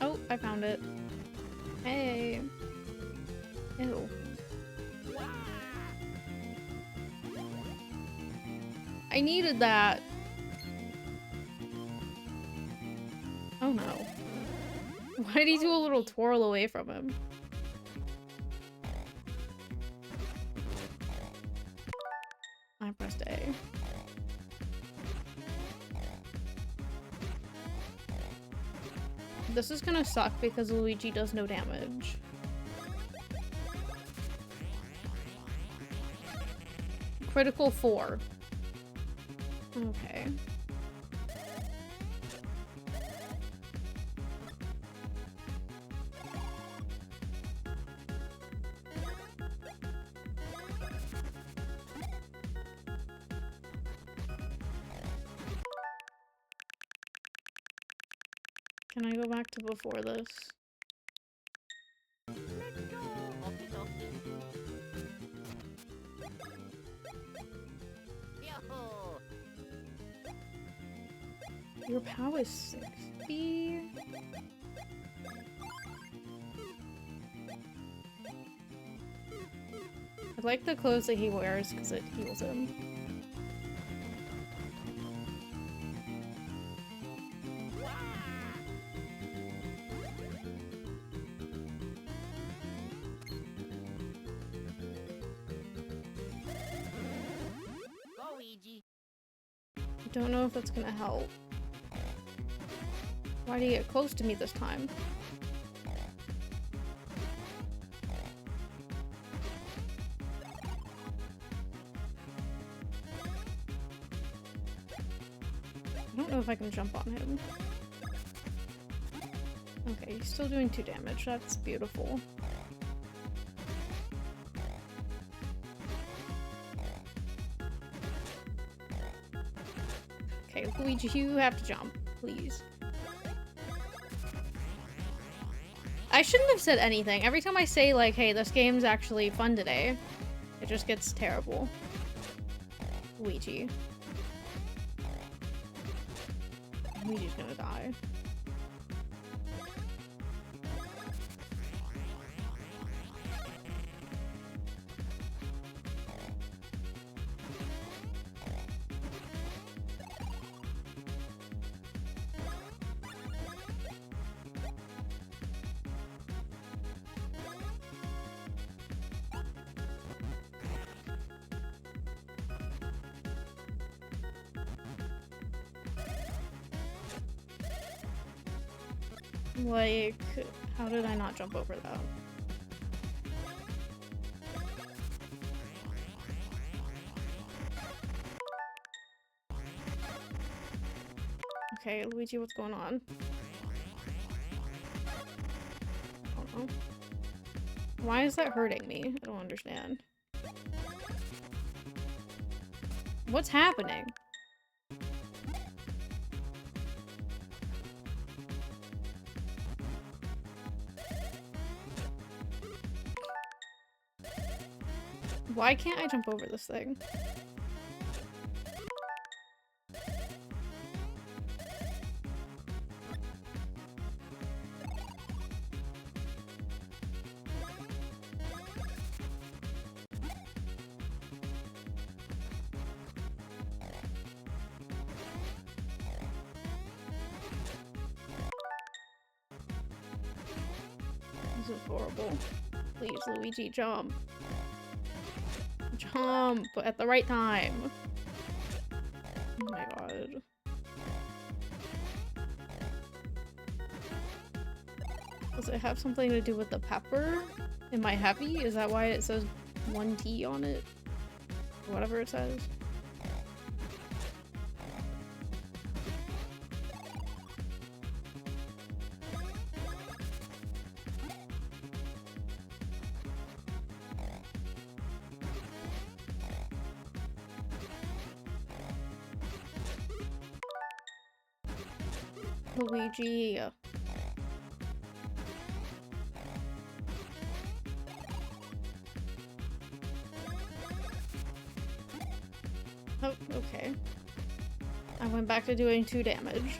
Oh, I found it. Hey. Ew. I needed that. Oh no. Why did he do a little twirl away from him? I pressed A. This is gonna suck because Luigi does no damage. Critical 4. Okay. Can I go back to before this? Your power is 60? I like the clothes that he wears because it heals him. I don't know if that's gonna help. Why did he get close to me this time? I don't know if I can jump on him. Okay, he's still doing 2 damage. That's beautiful. Okay, Luigi, you have to jump, please. I shouldn't have said anything. Every time I say, like, hey, this game's actually fun today, it just gets terrible. Luigi. Luigi's gonna die. Like, how did I not jump over that? Okay, Luigi, what's going on? I don't know. Why is that hurting me? I don't understand. What's happening? Why can't I jump over this thing? This is horrible. Please, Luigi, jump. Jump at the right time. Oh my god. Does it have something to do with the pepper in my heavy? Is that why it says 1T on it? Or whatever it says. Luigi. Oh, okay. I went back to doing 2 damage.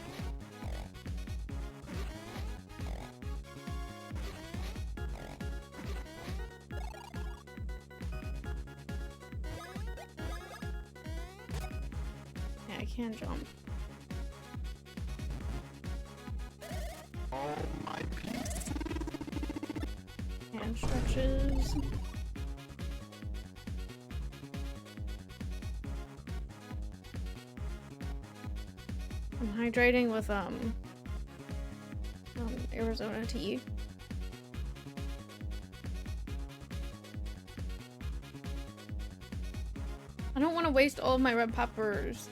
Yeah, I can jump. Hand stretches. I'm hydrating with Arizona tea. I don't want to waste all of my red peppers.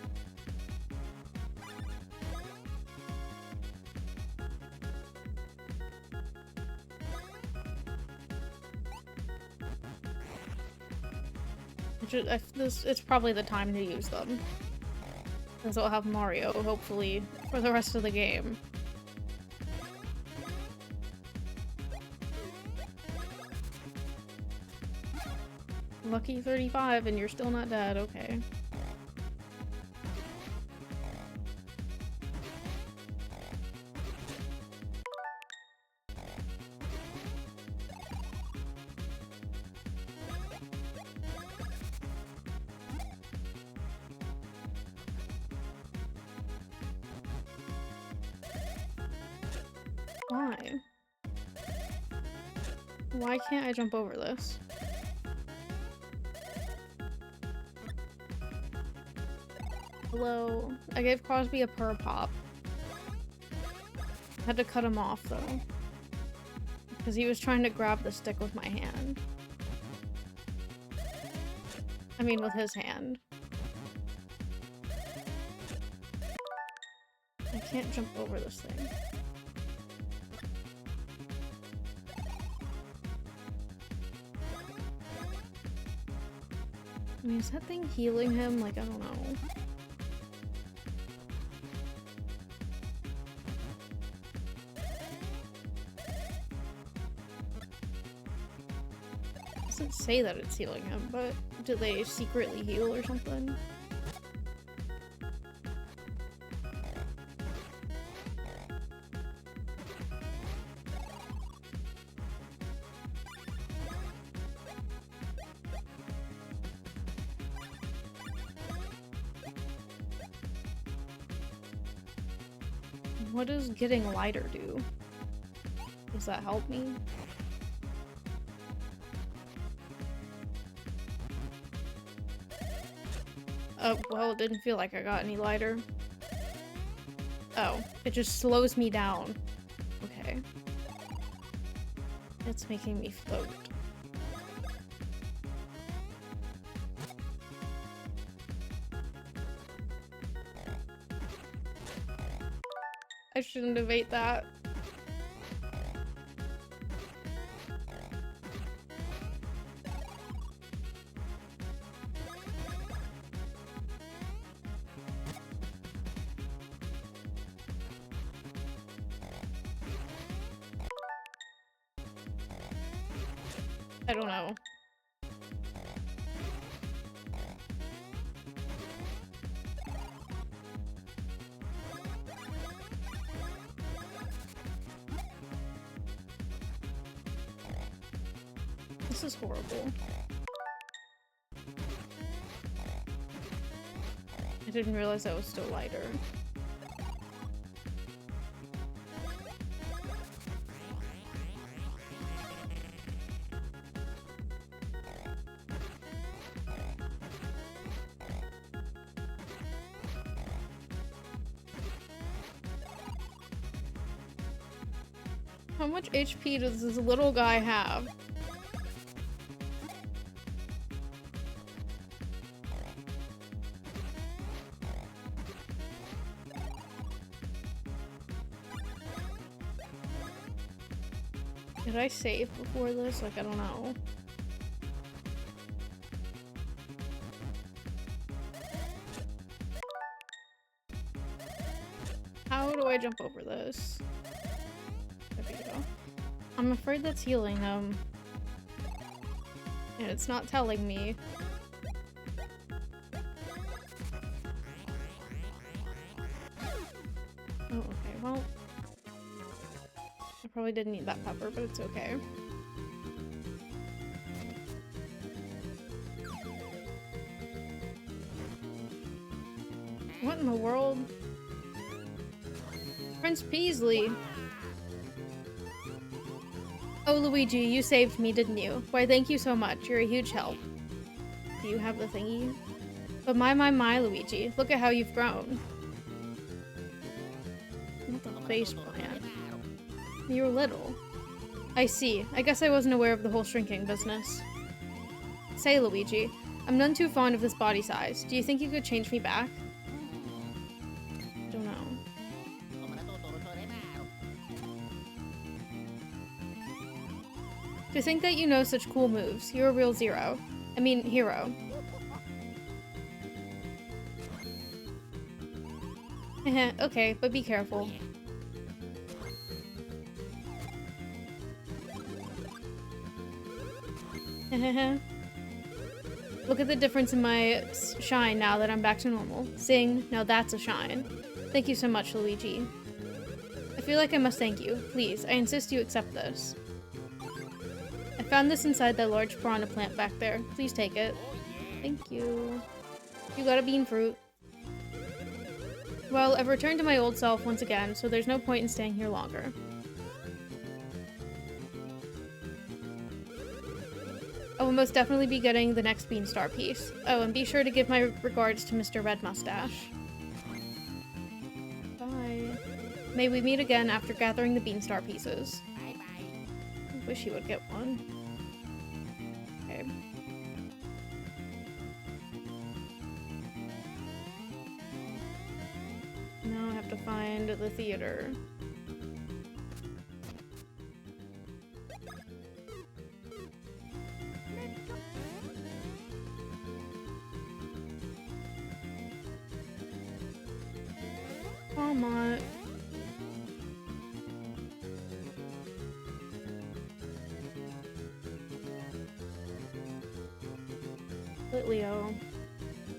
It's probably the time to use them. Because I'll have Mario, hopefully, for the rest of the game. Lucky 35 and you're still not dead, okay. Why? Why can't I jump over this? Hello? I gave Crosby a purr pop. Had to cut him off though. Because he was trying to grab the stick with my hand. I mean with his hand. I can't jump over this thing. I mean, is that thing healing him? Like, I don't know. doesn't say that it's healing him, but do they secretly heal or something? What does getting lighter do? Does that help me? Oh, well, it didn't feel like I got any lighter. Oh, it just slows me down. Okay. It's making me float. I shouldn't have ate that. I don't know. This is horrible. I didn't realize I was still lighter. How much HP does this little guy have? Did I save before this? Like, I don't know. How do I jump over this? There we go. I'm afraid that's healing him. And it's not telling me. Oh, okay, well. I probably didn't need that pepper, but it's okay. What in the world? Prince Peasley! Oh, Luigi, you saved me, didn't you? Why, thank you so much. You're a huge help. Do you have the thingy? But my, Luigi. Look at how you've grown. Not the face plant. You were little. I see. I guess I wasn't aware of the whole shrinking business. Say, Luigi, I'm none too fond of this body size. Do you think you could change me back? Don't know. To think that you know such cool moves. You're a real zero. I mean, hero. Okay, but be careful. Look at the difference in my shine now that I'm back to normal. Sing, now that's a shine. Thank you so much, Luigi. I feel like I must thank you. Please, I insist you accept this. I found this inside that large piranha plant back there. Please take it. Thank you. You got a bean fruit. Well, I've returned to my old self once again, so there's no point in staying here longer. I will most definitely be getting the next Beanstar piece. Oh, and be sure to give my regards to Mr. Red Mustache. Bye. May we meet again after gathering the Beanstar pieces. I wish he would get one. Okay. Now I have to find the theater. Come on. Leo.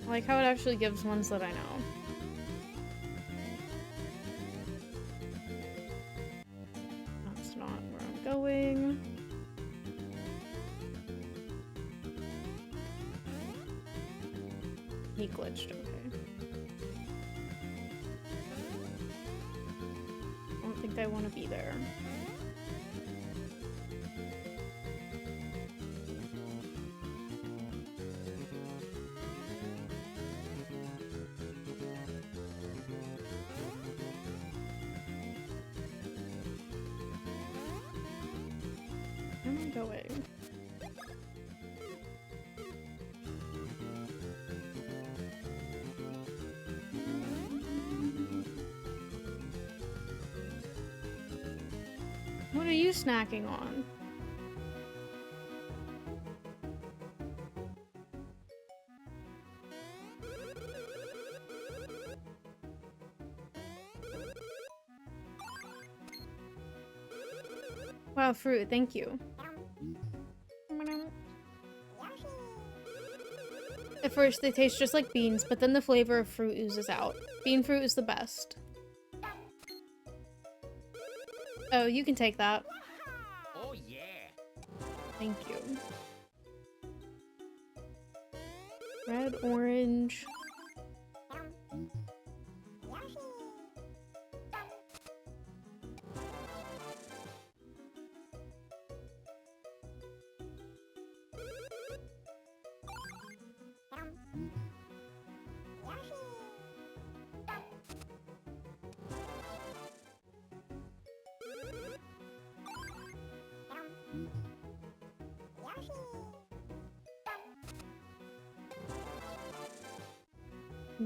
I like how it actually gives ones that I know. That's not where I'm going. He glitched, okay. I don't think I want to be there. Where am I going? What are you snacking on? Wow, fruit, thank you. At first, they taste just like beans, but then the flavor of fruit oozes out. Bean fruit is the best. Oh, you can take that. Oh yeah. Thank you. Red, orange.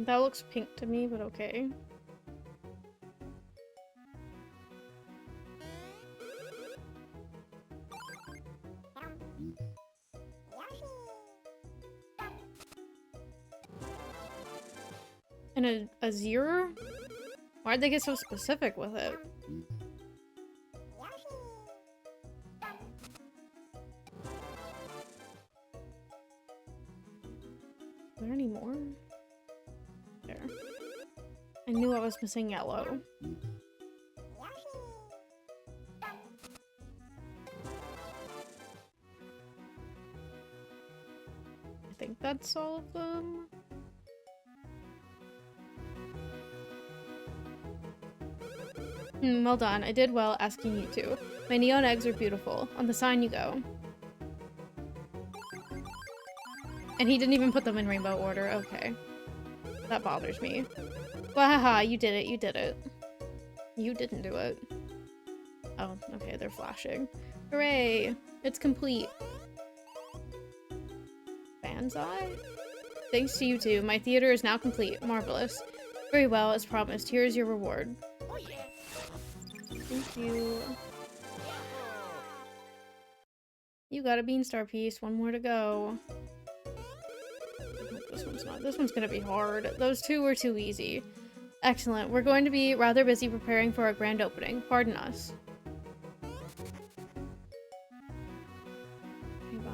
That looks pink to me, but okay. And a zero? Why'd they get so specific with it? Are there any more? There. I knew I was missing yellow. I think that's all of them. Well done. I did well asking you to. My neon eggs are beautiful. On the sign you go. And he didn't even put them in rainbow order. Okay. That bothers me. Wahaha, you did it. You did it. You didn't do it. Oh, okay. They're flashing. Hooray! It's complete. Banzai? Thanks to you two, my theater is now complete. Marvelous. Very well, as promised. Here is your reward. Oh yeah. Thank you. You got a Beanstar piece. One more to go. This one's not. This one's gonna be hard. Those two were too easy. Excellent. We're going to be rather busy preparing for our grand opening. Pardon us. Okay, bye.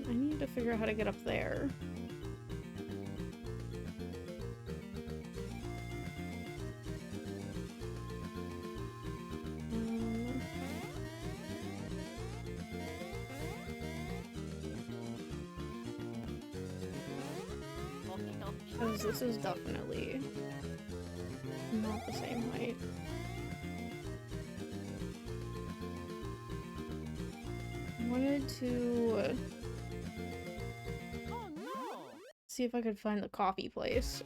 I need to figure out how to get up there. Because this is definitely not the same height. I wanted to Oh no. see if I could find the coffee place.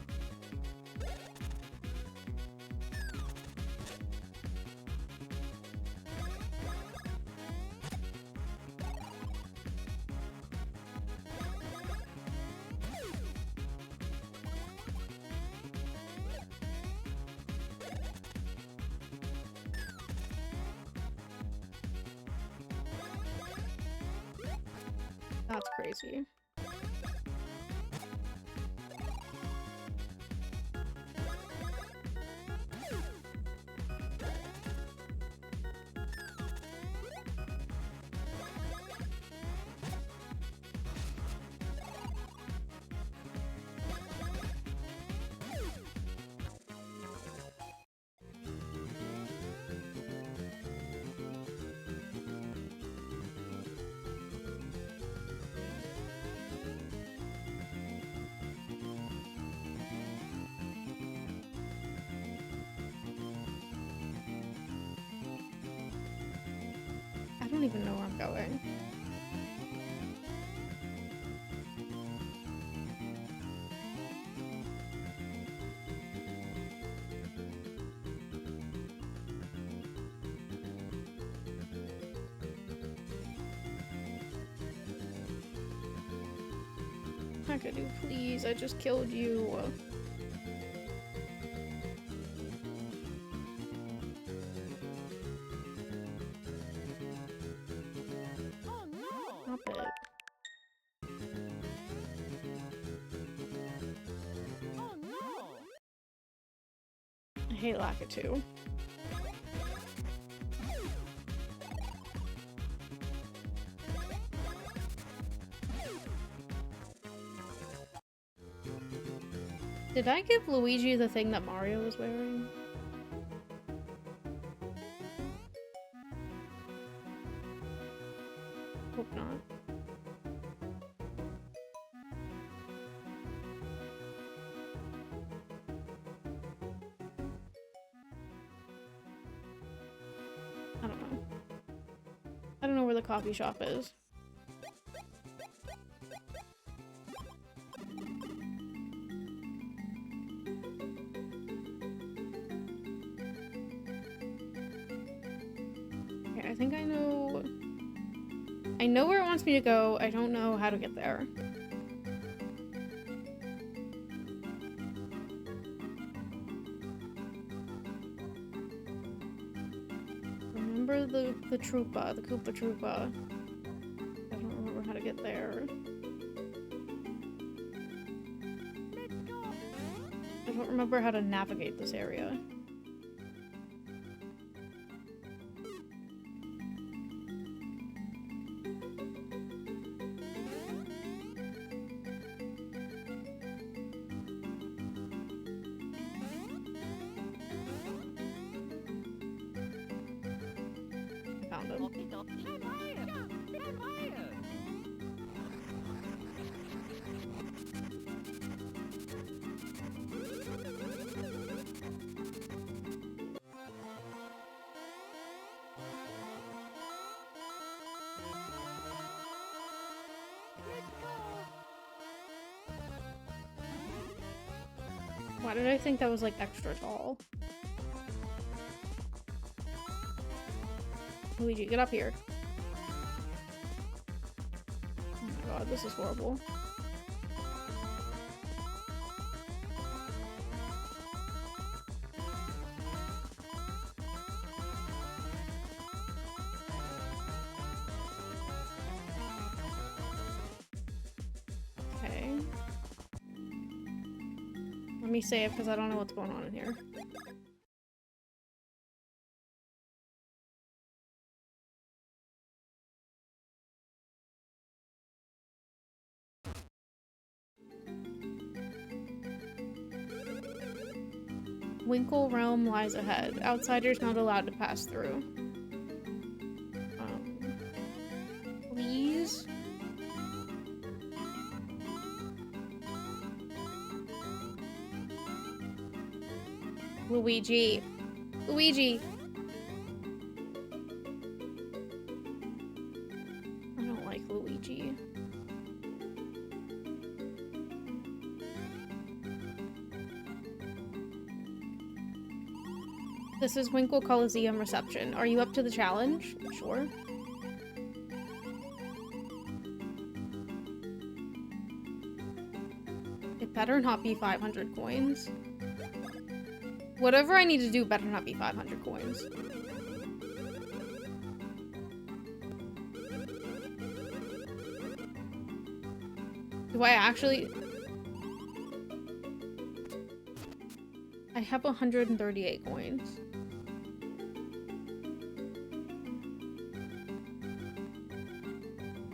That's crazy. even know where I'm going. Kakadu, please, I just killed you. Oh no! Stop it. Oh no! I hate Lakitu. Did I give Luigi the thing that Mario was wearing? Hope not. I don't know. I don't know where the coffee shop is. Okay, I think I know... I know where it wants me to go. I don't know how to get there. Remember the Troopa, the Koopa Troopa. I don't remember how to get there. I don't remember how to navigate this area. Found him. Why did I think that was like extra tall? Luigi, get up here. Oh my god, this is horrible. Okay. Let me save because I don't know what's going on in here. Winkle Realm lies ahead. Outsiders not allowed to pass through. Please? Luigi. Luigi! I don't like Luigi. This is Winkle Coliseum reception. Are you up to the challenge? Sure. It better not be 500 coins. Whatever I need to do better not be 500 coins. Do I actually... I have 138 coins.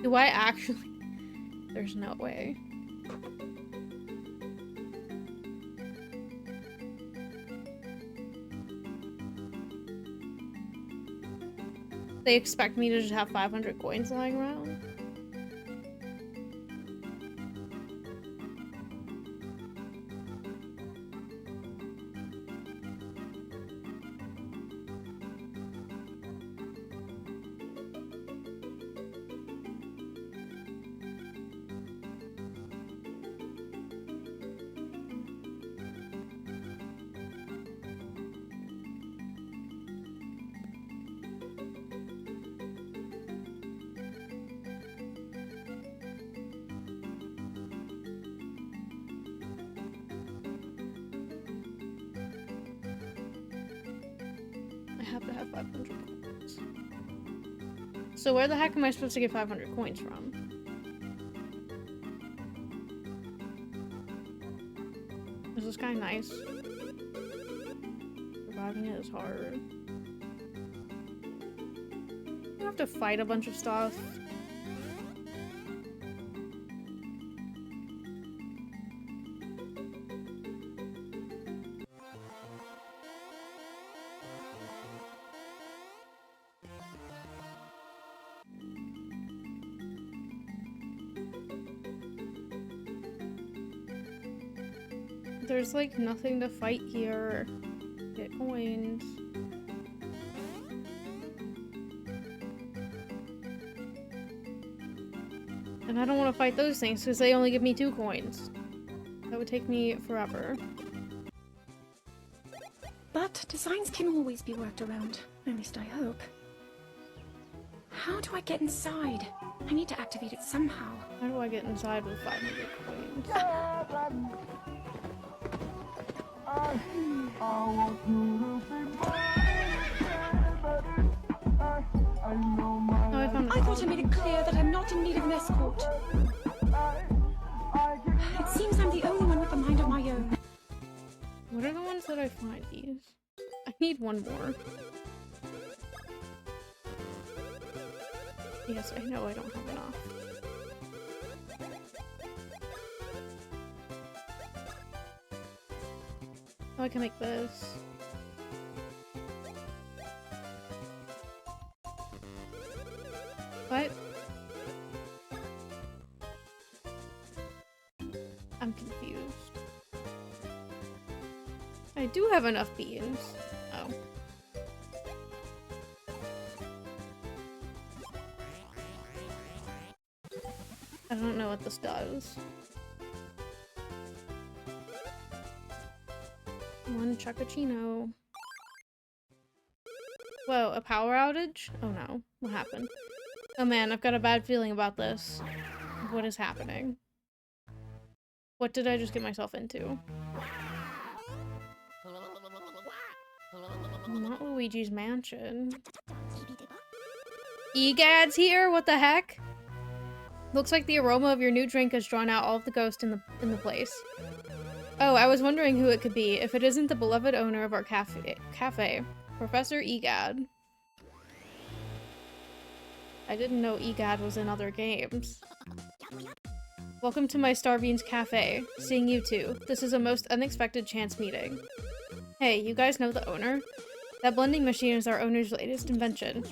Do I actually... There's no way. They expect me to just have 500 coins lying around? have to have 500 coins. So where the heck am I supposed to get 500 coins from? Is this guy nice? Surviving it is hard. You have to fight a bunch of stuff. There's like nothing to fight here. Get coins. And I don't want to fight those things because they only give me 2 coins. That would take me forever. But designs can always be worked around. At least I hope. How do I get inside? I need to activate it somehow. How do I get inside with 500 coins? Oh, I found I thought I made it clear that I'm not in need of an escort. It seems I'm the only one with a mind of my own. What are the ones that I find these? I need one more. Yes, I know I don't have enough. Oh, I can make this. What? I'm confused. I do have enough beans. Oh. I don't know what this does. One cappuccino. Whoa, a power outage? Oh no, what happened? Oh man, I've got a bad feeling about this. What is happening? What did I just get myself into? Not Luigi's mansion. Egad's here? What the heck? Looks like the aroma of your new drink has drawn out all of the ghosts in the place. Oh, I was wondering who it could be, if it isn't the beloved owner of our cafe, Professor Egad. I didn't know Egad was in other games. Welcome to my Starbeans Cafe. Seeing you too. This is a most unexpected chance meeting. Hey, you guys know the owner? That blending machine is our owner's latest invention.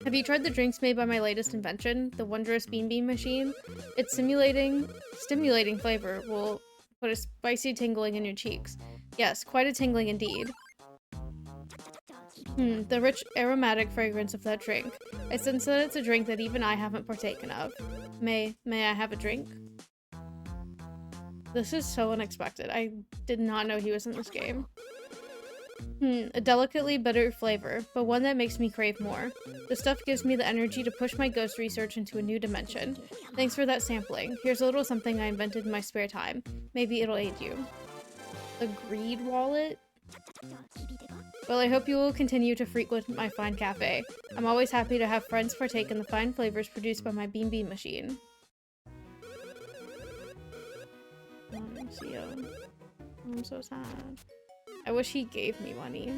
Have you tried the drinks made by my latest invention, the wondrous Bean Bean machine? Its stimulating flavor will put a spicy tingling in your cheeks. Yes, quite a tingling indeed. The rich aromatic fragrance of that drink. I sense that it's a drink that even I haven't partaken of. May I have a drink? This is so unexpected. I did not know he was in this game. A delicately bitter flavor, but one that makes me crave more. The stuff gives me the energy to push my ghost research into a new dimension. Thanks for that sampling. Here's a little something I invented in my spare time. Maybe it'll aid you. A greed wallet? Well, I hope you will continue to frequent my fine cafe. I'm always happy to have friends partake in the fine flavors produced by my Bean Bean machine. I'm so sad. I wish he gave me money.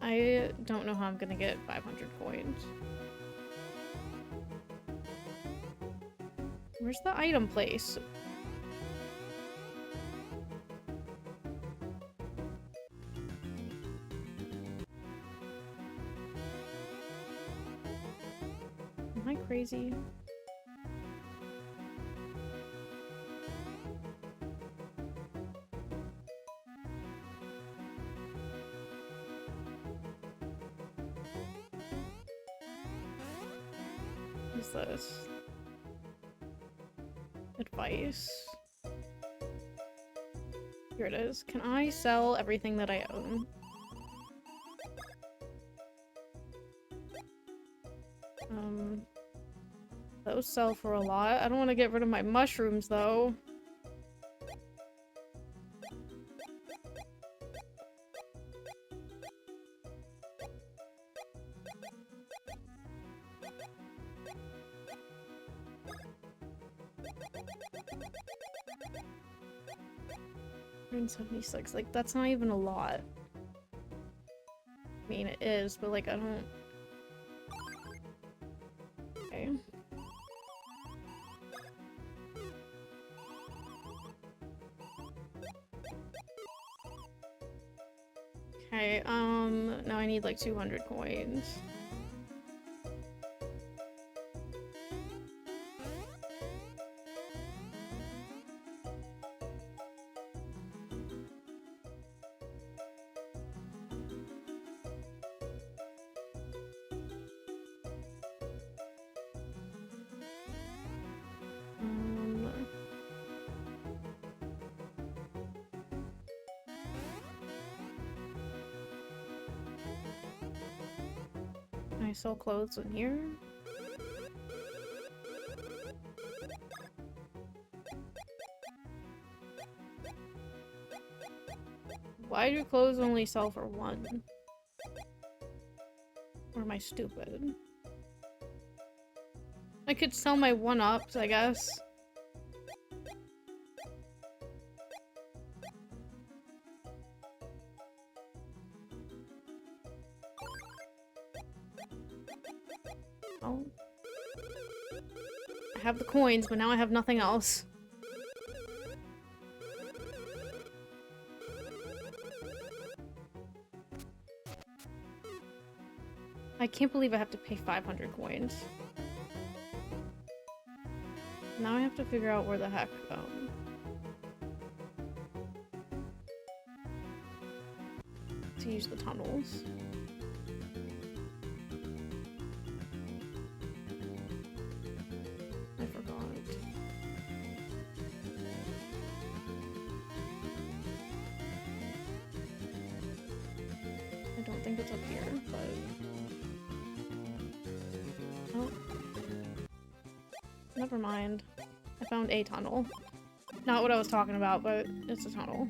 I don't know how I'm gonna get 500 coins. Where's the item place? Am I crazy? What's this? Advice. Here it is. Can I sell everything that I own? Those sell for a lot. I don't want to get rid of my mushrooms though. 176, like that's not even a lot. I mean, it is, but like I don't... Okay. Okay, now I need like 200 coins. Can I sell clothes in here? Why do clothes only sell for 1? Or am I stupid? I could sell my 1-ups, I guess. Oh. I have the coins, but now I have nothing else. I can't believe I have to pay 500 coins. Now I have to figure out where the heck, to use the tunnels. I forgot. I don't think it's up here, but... Oh. Never mind. I found a tunnel. Not what I was talking about, but it's a tunnel.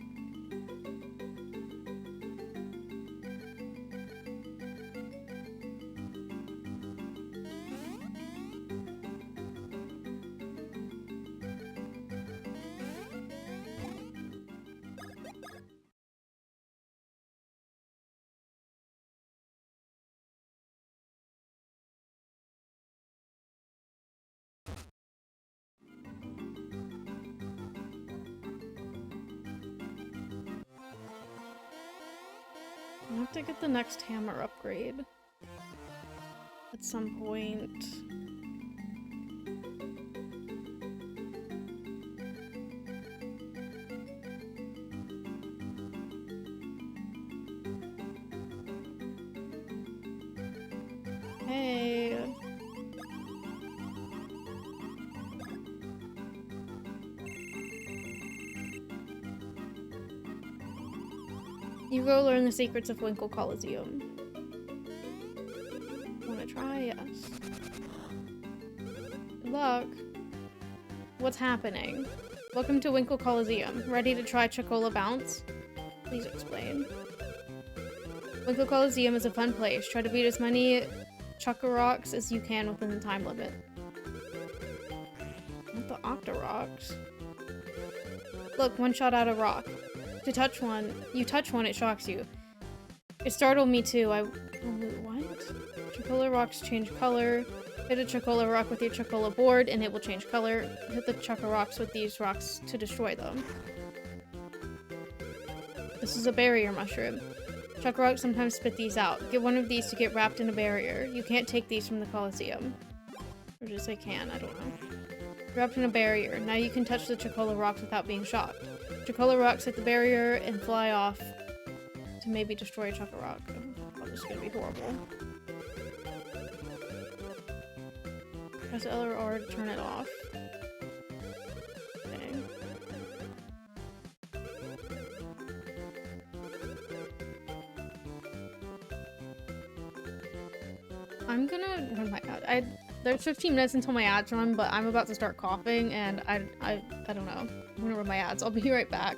I have to get the next hammer upgrade at some point. Hey. You go learn the secrets of Winkle Coliseum. Wanna try? Yes. Good luck. What's happening? Welcome to Winkle Coliseum. Ready to try Chocola Bounce? Please explain. Winkle Coliseum is a fun place. Try to beat as many Chocorocks as you can within the time limit. Not the Octorocks. Look, one shot out a rock. To touch one, you touch one, it shocks you. It startled me too. What? Chocola rocks change color. Hit a Chocola rock with your Chocola board and it will change color. Hit the Chocorocks with these rocks to destroy them. This is a barrier mushroom. Chocorocks sometimes spit these out. Get one of these to get wrapped in a barrier. You can't take these from the Coliseum. Or just say can, I don't know. Wrapped in a barrier. Now you can touch the Chocola rocks without being shocked. Chocola rocks hit the barrier and fly off to maybe destroy a Chocorock. Oh, this is gonna be horrible. Press L or R to turn it off. Okay. I'm gonna run my ad. There's 15 minutes until my ads run, but I'm about to start coughing, and I don't know. I'm gonna run my ads. I'll be right back.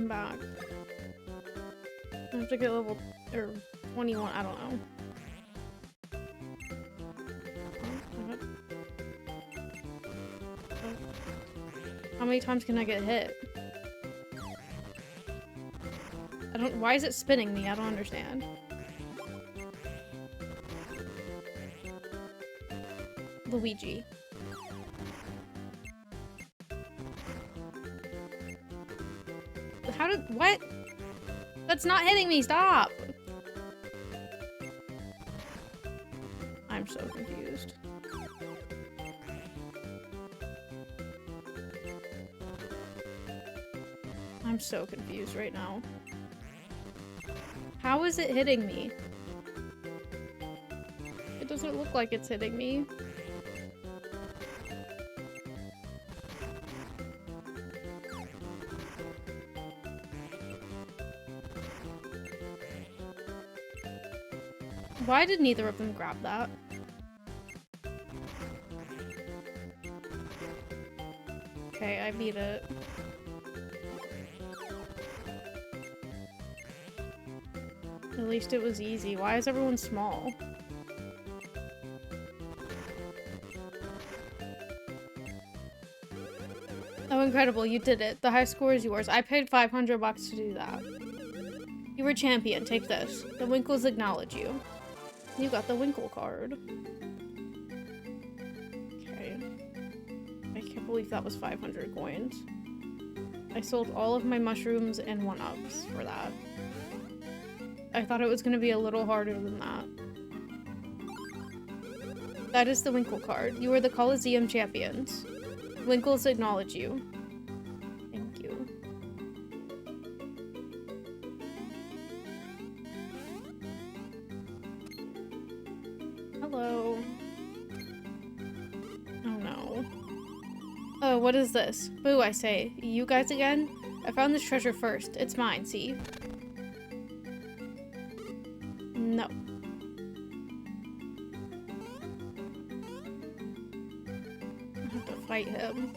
back. I have to get level, or 21, I don't know. How many times can I get hit? I don't, why is it spinning me? I don't understand. Luigi. How did, what? That's not hitting me, stop! I'm so confused. I'm so confused right now. How is it hitting me? It doesn't look like it's hitting me. Why did neither of them grab that? Okay, I beat it. At least it was easy. Why is everyone small? Oh, incredible, you did it. The high score is yours. I paid 500 bucks to do that. You were champion. Take this. The Winkles acknowledge you. You got the Winkle card. Okay. I can't believe that was 500 coins. I sold all of my mushrooms and 1-ups for that. I thought it was going to be a little harder than that. That is the Winkle card. You are the Coliseum champions. Winkles acknowledge you. Thank you. Hello. Oh no. Oh, what is this? Boo, I say. You guys again? I found this treasure first. It's mine, see? No. I have to fight him.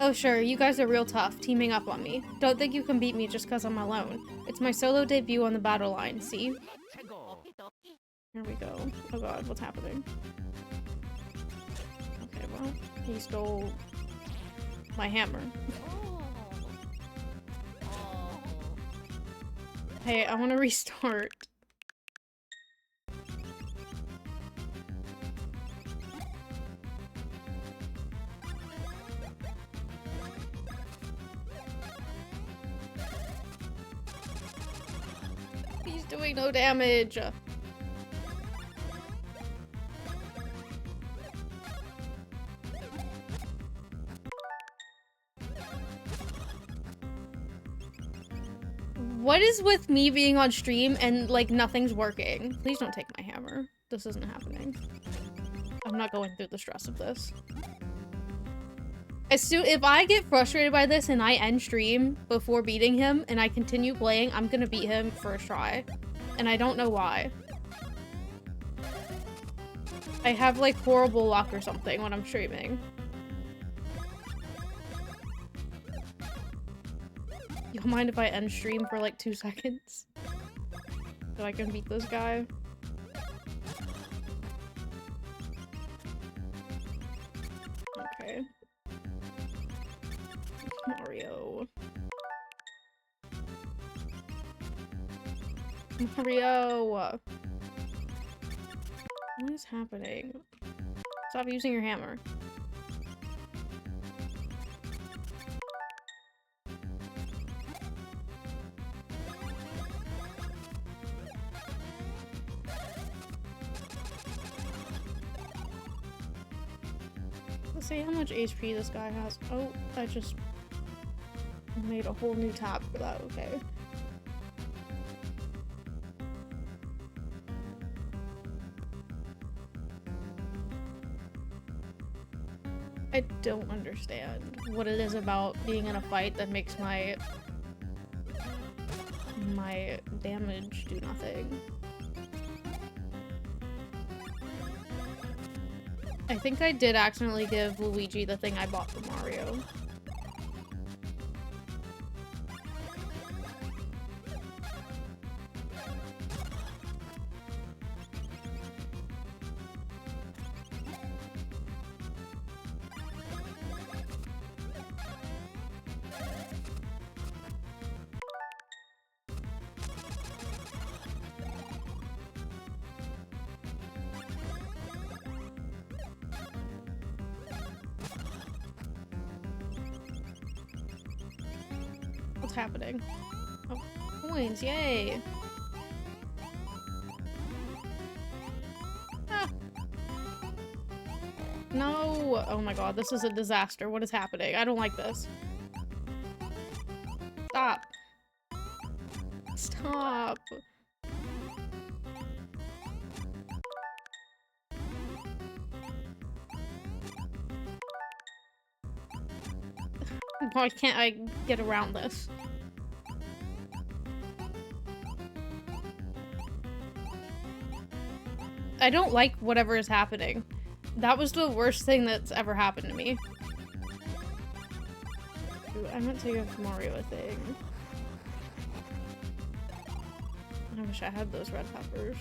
Oh sure, you guys are real tough, teaming up on me. Don't think you can beat me just because I'm alone. It's my solo debut on the battle line, see? Here we go. Oh god, what's happening? Okay, well, he stole my hammer. Hey, I want to restart. He's doing no damage. What is with me being on stream and like nothing's working? Please don't take my hammer. This isn't happening. I'm not going through the stress of this. If I get frustrated by this and I end stream before beating him and I continue playing, I'm gonna beat him first try. And I don't know why. I have like horrible luck or something when I'm streaming. You don't mind if I end stream for like 2 seconds? So I can beat this guy? Okay. Mario. Mario! What is happening? Stop using your hammer. Let's see how much HP this guy has. Oh, I just made a whole new tab for that, okay. I don't understand what it is about being in a fight that makes my damage do nothing. I think I did accidentally give Luigi the thing I bought for Mario. What's happening? Oh, coins, yay! Ah. No! Oh my god, this is a disaster. What is happening? I don't like this. Stop. Stop. Why can't I get around this? I don't like whatever is happening. That was the worst thing that's ever happened to me. Ooh, I meant to give Mario a thing. I wish I had those red peppers.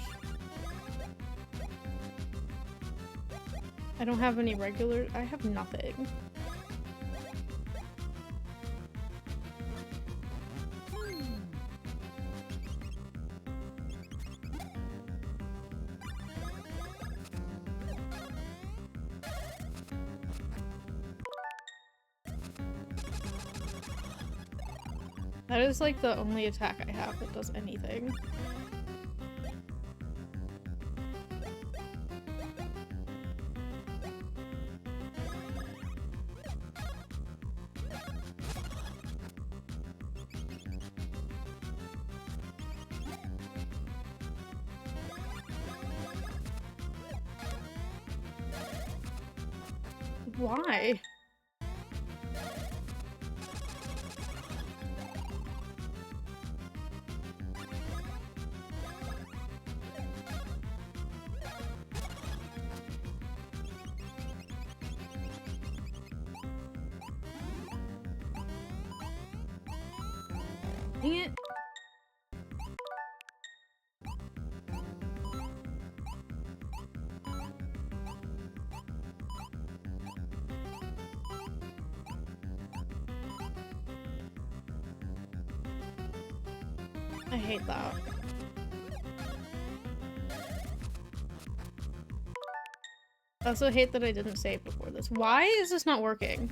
I don't have any regular- I have nothing. That is like the only attack I have that does anything. Why? Dang it. I hate that. I also hate that I didn't save before this. Why is this not working?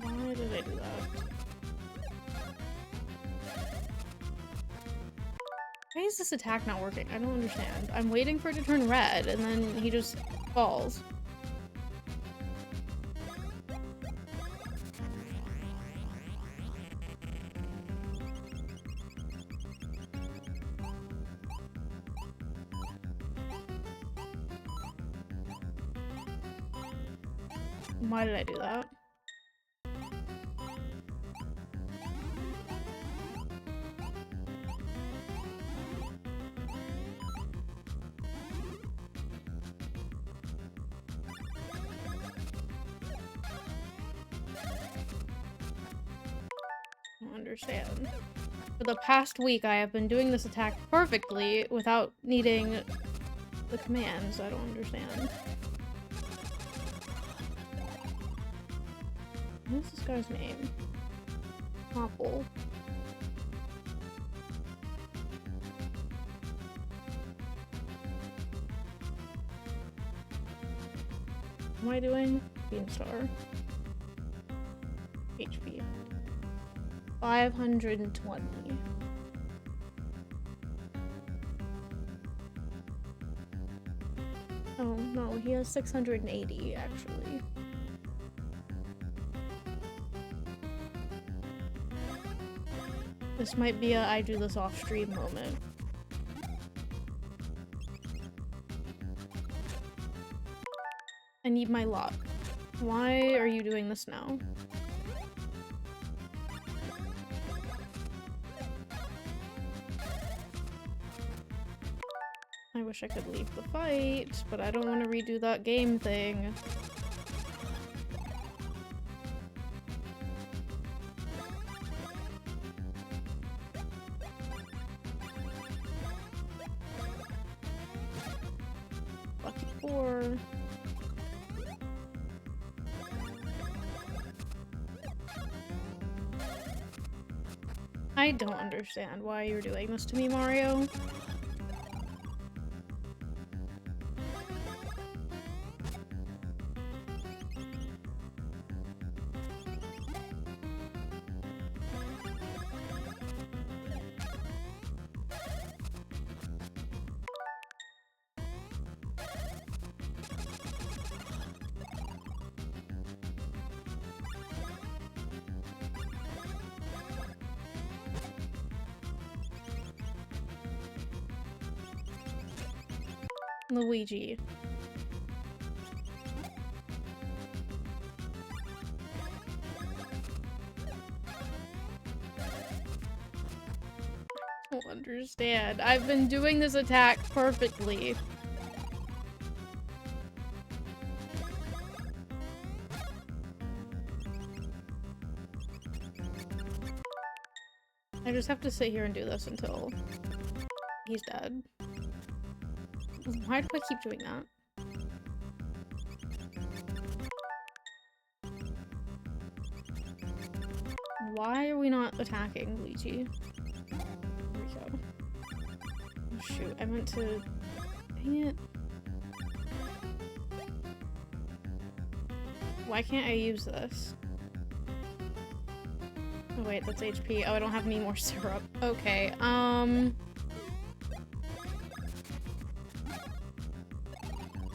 Why did I do that? Why is this attack not working? I don't understand. I'm waiting for it to turn red, and then he just falls. Why did I do that? I don't understand. For the past week, I have been doing this attack perfectly without needing the commands. I don't understand. What is this guy's name? Apple. What am I doing? Beamstar. HP. 520. Oh no, he has 680 actually. This might be a I do this off stream moment. I need my luck. Why are you doing this now? I wish I could leave the fight, but I don't want to redo that game thing. Lucky 4. I don't understand why you're doing this to me, Mario. Luigi. I don't understand. I've been doing this attack perfectly. I just have to sit here and do this until he's dead. Why do I keep doing that? Why are we not attacking Luigi? There we go. Oh shoot, I meant to... Dang it. Why can't I use this? Oh wait, that's HP. Oh, I don't have any more syrup. Okay,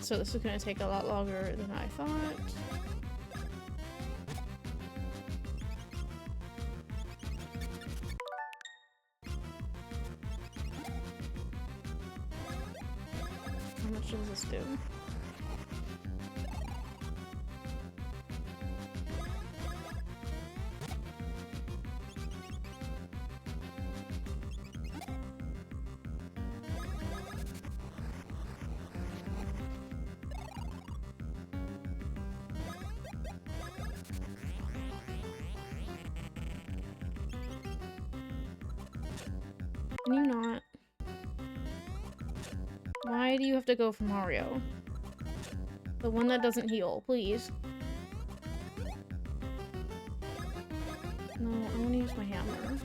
so this is gonna take a lot longer than I thought. How much does this do? Can you not? Why do you have to go for Mario? The one that doesn't heal, please. No, I want to use my hammer.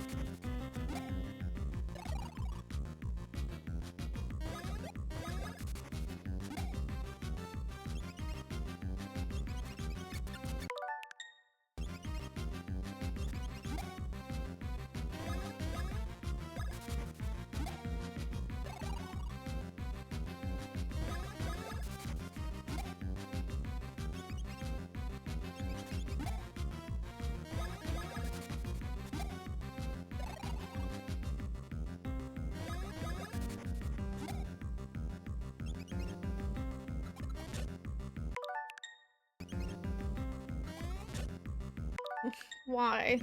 Why?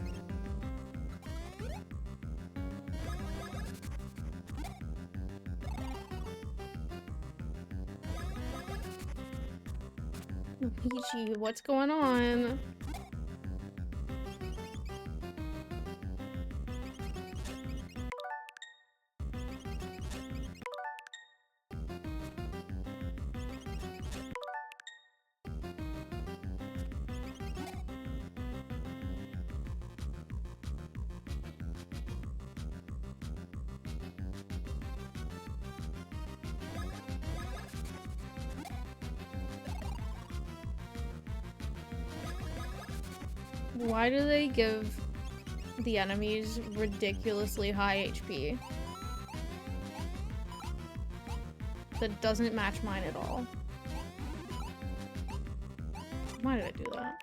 Luigi, what's going on? Why do they give the enemies ridiculously high HP? That doesn't match mine at all. Why did I do that?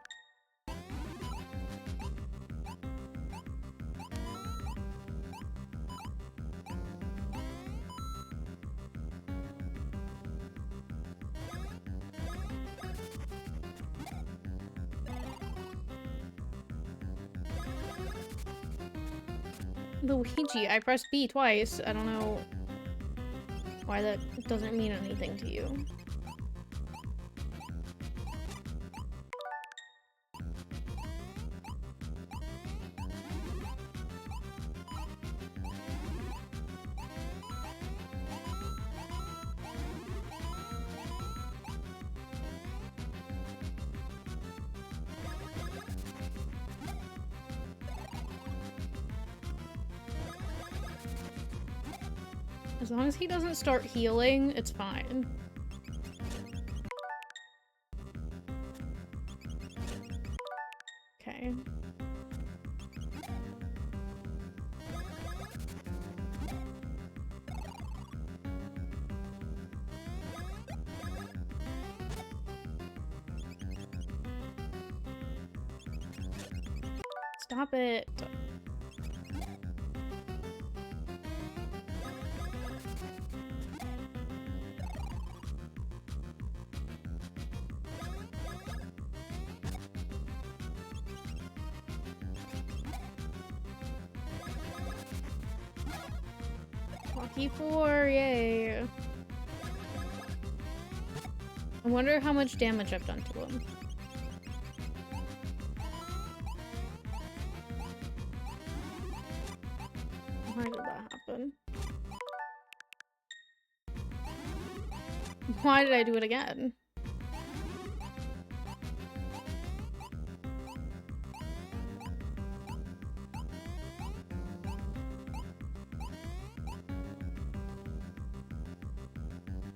Luigi, I pressed B twice. I don't know why that doesn't mean anything to you. As long as he doesn't start healing, it's fine. Okay. Stop it. Lucky 4, yay. I wonder how much damage I've done to him. Why did that happen? Why did I do it again?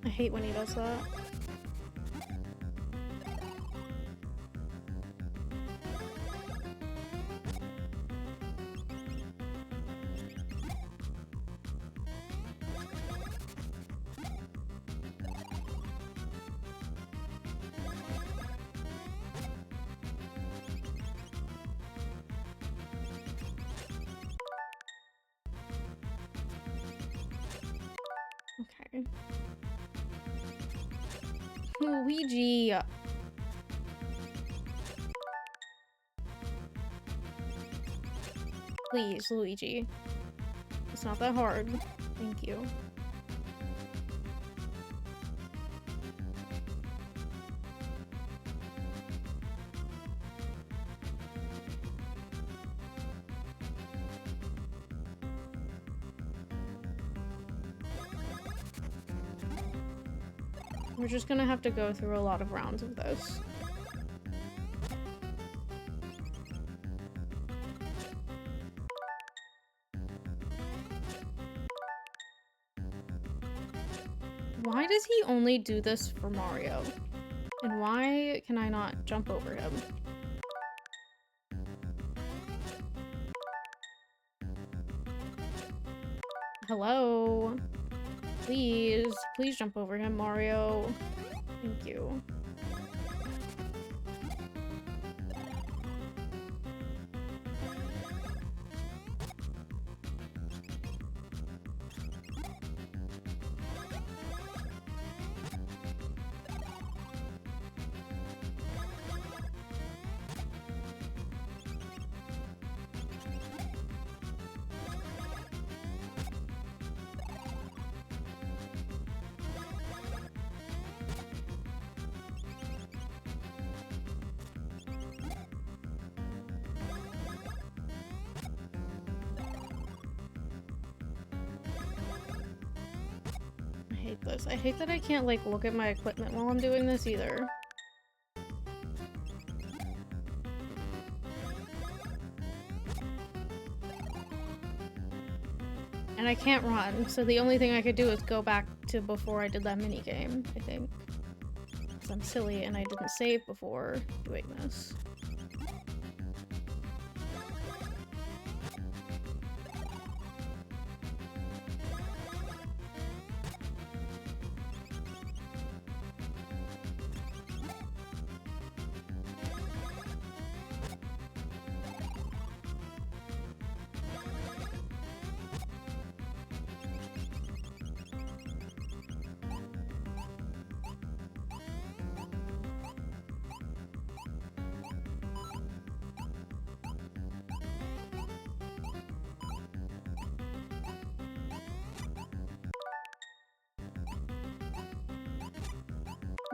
I hate when he does that. Okay. Luigi! Please, Luigi. It's not that hard. Thank you. We're just gonna have to go through a lot of rounds of this. Why does he only do this for Mario? And why can I not jump over him? Hello? Please, please jump over him, Mario. Thank you. This. I hate that I can't, like, look at my equipment while I'm doing this either. And I can't run, so the only thing I could do is go back to before I did that minigame, I think. Because I'm silly and I didn't save before doing this.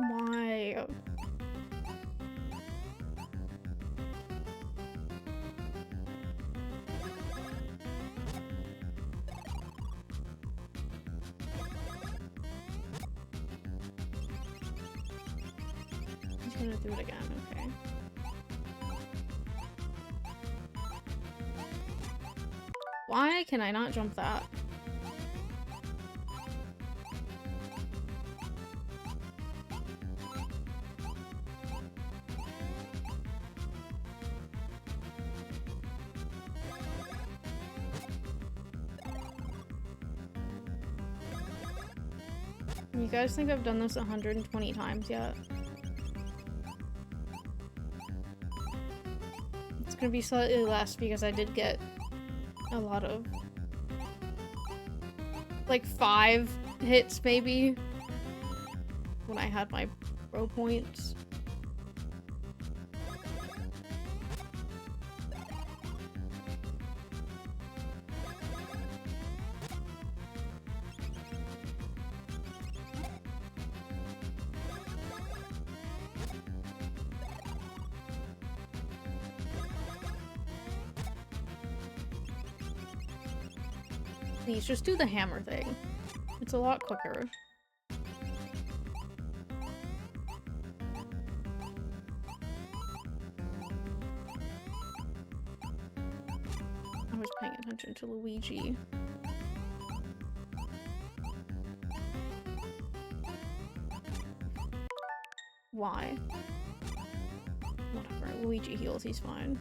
Why? He's gonna do it again, okay. Why can I not jump that? You guys think I've done this 120 times yet? It's gonna be slightly less because I did get a lot of... like 5 hits, maybe? When I had my pro points. Please, just do the hammer thing. It's a lot quicker. I was paying attention to Luigi. Why? Whatever. Luigi heals, he's fine.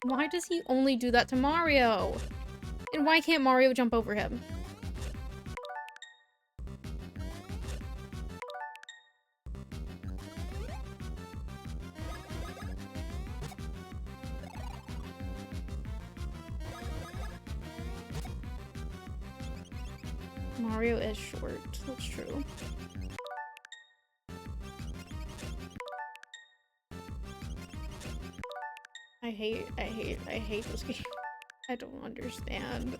Why does he only do that to Mario? And why can't Mario jump over him? Mario is short, that's true. I hate this game. I don't understand.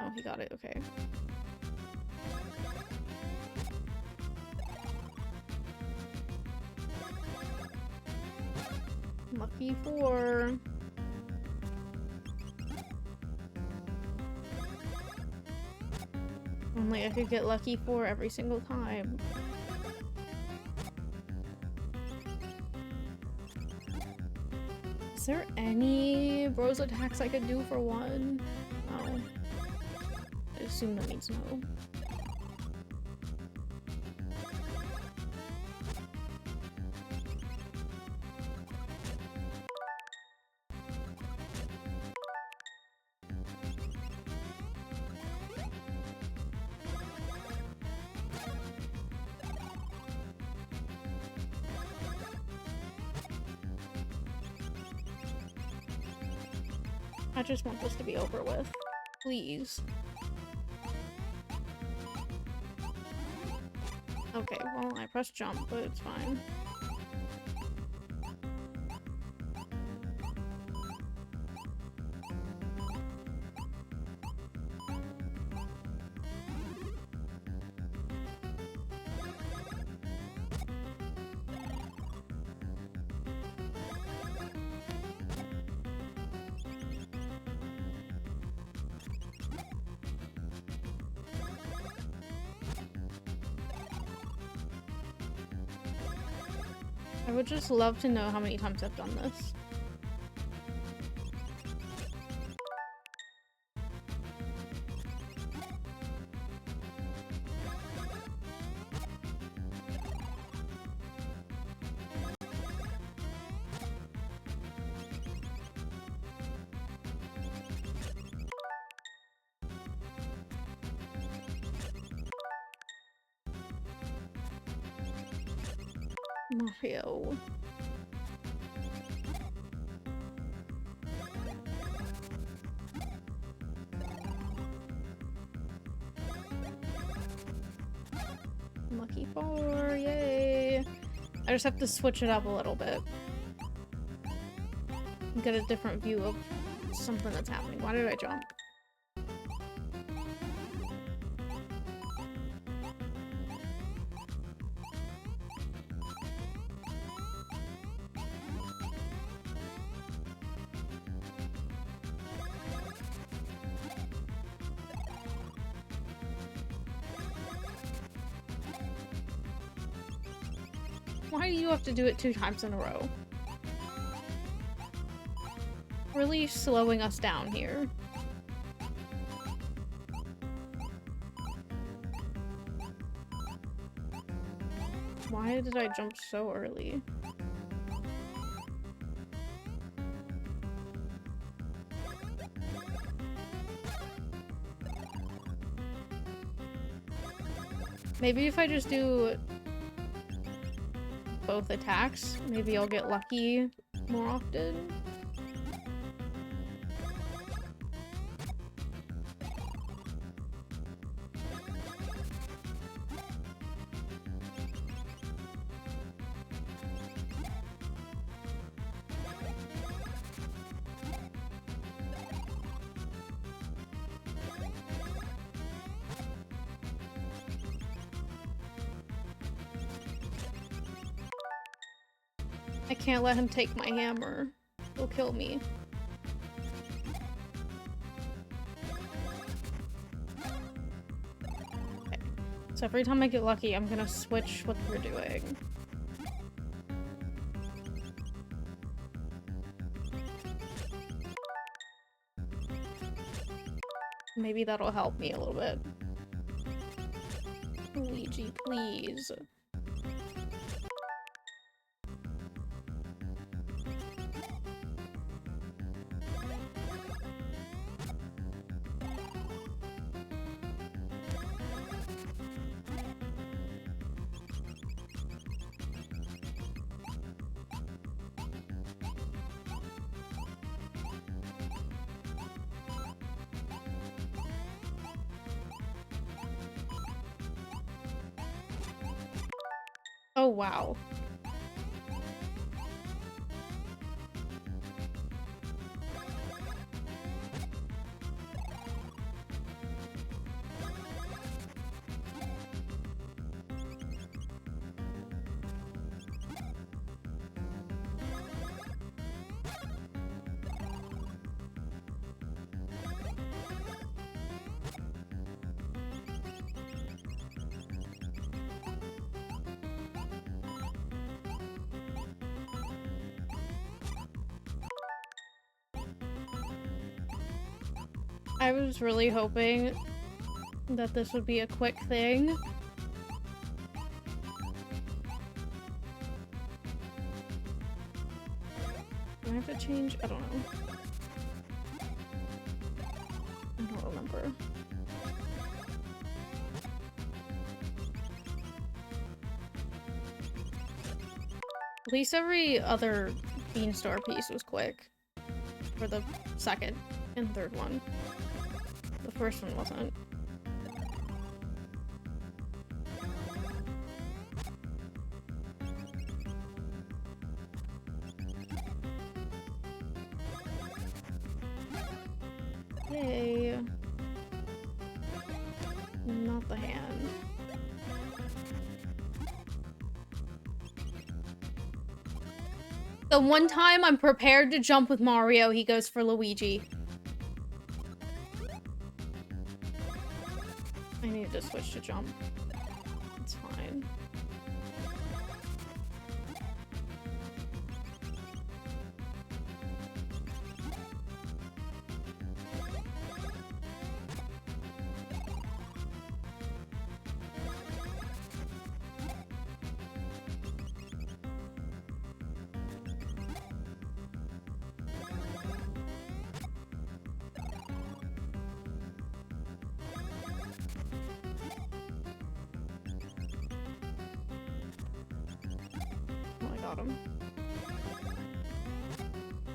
Oh, he got it, okay. Lucky 4. Only I could get lucky 4 every single time. Is there any bros attacks I could do for 1? No. I assume that means no. I just want this to be over with. Please. Okay, well, I pressed jump, but it's fine. I would just love to know how many times I've done this. Mario. Lucky 4, yay! I just have to switch it up a little bit. Get a different view of something that's happening. Why did I jump? Why do you have to do it 2 times in a row? Really slowing us down here. Why did I jump so early? Maybe if I just do both attacks, maybe I'll get lucky more often. I can't let him take my hammer. He'll kill me. Okay. So every time I get lucky, I'm gonna switch what we're doing. Maybe that'll help me a little bit. Luigi, please. Oh, wow. I was really hoping that this would be a quick thing. Do I have to change? I don't know. I don't remember. At least every other Beanstar piece was quick. For the second and third one. The first one wasn't. Yay. Not the hand. The one time I'm prepared to jump with Mario, he goes for Luigi. I need to switch to jump. It's fine. Him.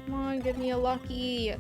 Come on, give me a lucky.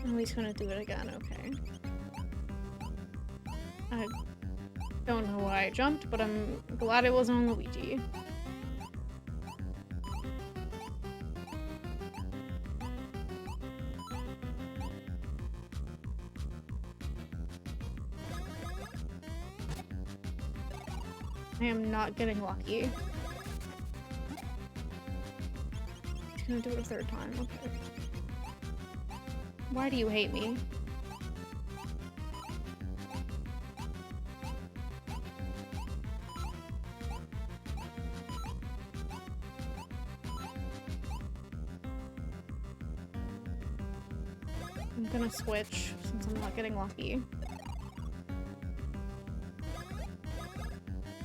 Oh, he's gonna do it again, okay. I don't know why I jumped, but I'm glad it wasn't on Luigi. I am not getting lucky. He's gonna do it a third time, okay. Why do you hate me? I'm gonna switch since I'm not getting lucky.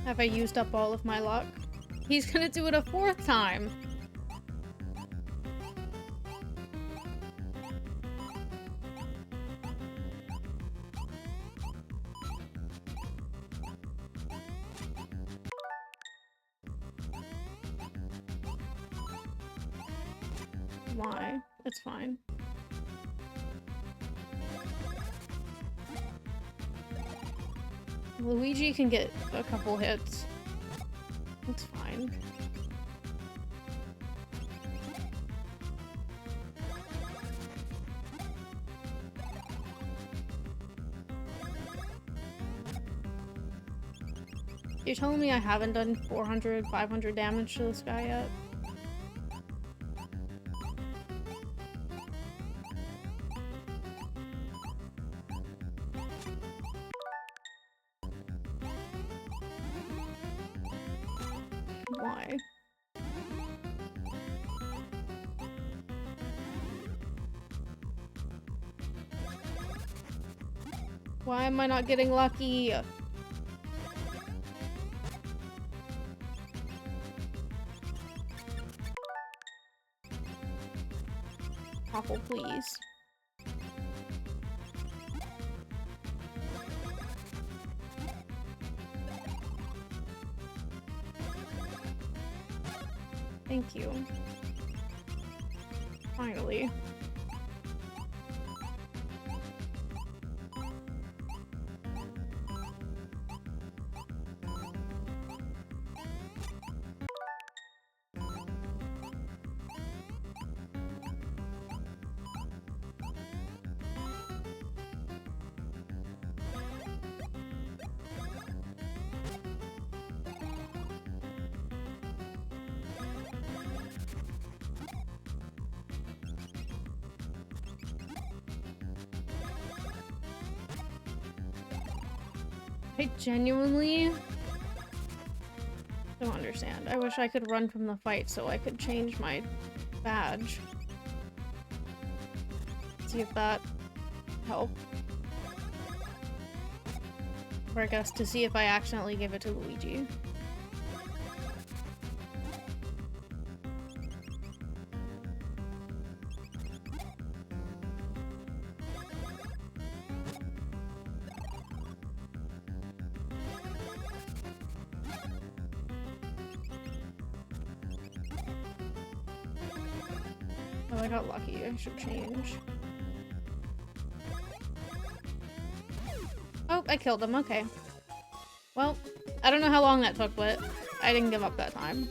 Have I used up all of my luck? He's gonna do it a 4th time! Why? It's fine. Luigi can get a couple hits. It's fine. You're telling me I haven't done 400, 500 damage to this guy yet? Why? Why am I not getting lucky? Apple, please. Thank you. Finally. I genuinely don't understand. I wish I could run from the fight so I could change my badge. See if that helped. Or I guess to see if I accidentally give it to Luigi. Oh, I got lucky. I should change. Oh, I killed him. Okay. Well, I don't know how long that took, but I didn't give up that time.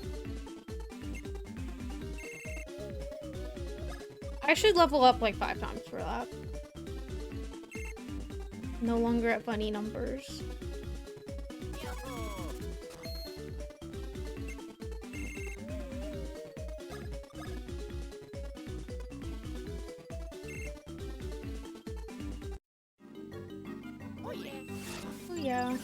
I should level up like 5 times for that. No longer at funny numbers. Oh yeah.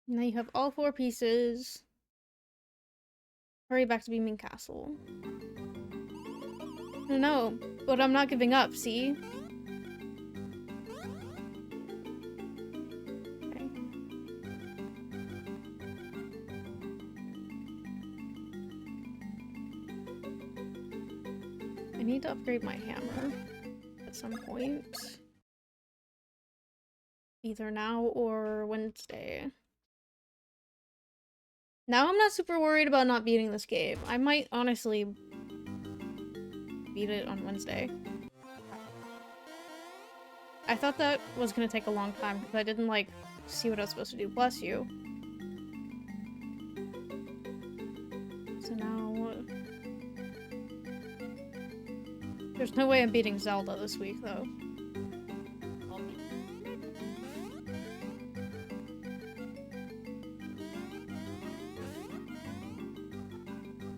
Now you have all 4 pieces. Hurry back to Beaming Castle. No, but I'm not giving up, see? Okay. I need to upgrade my hammer at some point. Either now or Wednesday. Now I'm not super worried about not beating this game. I might honestly beat it on Wednesday. I thought that was gonna take a long time because I didn't like see what I was supposed to do. Bless you. So now there's no way I'm beating Zelda this week though.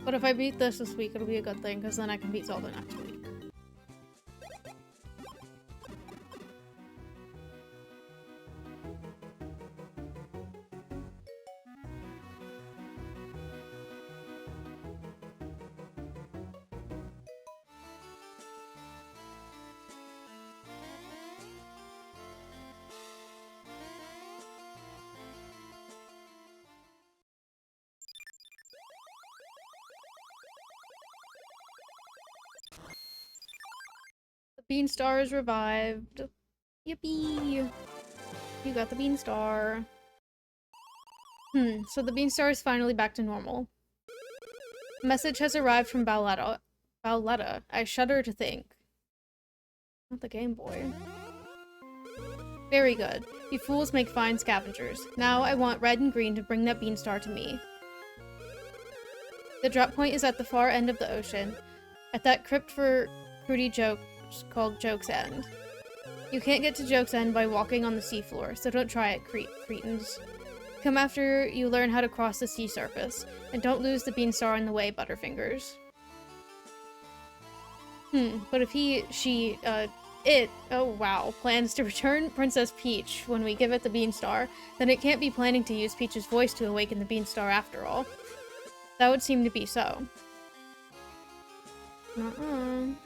But if I beat this week, it'll be a good thing, because then I can beat Zelda next week. Bean Star is revived. Yippee! You got the Bean Star. So the Bean Star is finally back to normal. A message has arrived from Bowletta. Bowletta. I shudder to think. Not the Game Boy. Very good. You fools make fine scavengers. Now I want Red and Green to bring that Bean Star to me. The drop point is at the far end of the ocean, at that crypt for fruity jokes called Joke's End. You can't get to Joke's End by walking on the seafloor, so don't try it, cretins. Come after you learn how to cross the sea surface, and don't lose the Bean Star on the way, Butterfingers. But if it, oh wow, plans to return Princess Peach when we give it the Bean Star, then it can't be planning to use Peach's voice to awaken the Bean Star after all. That would seem to be so.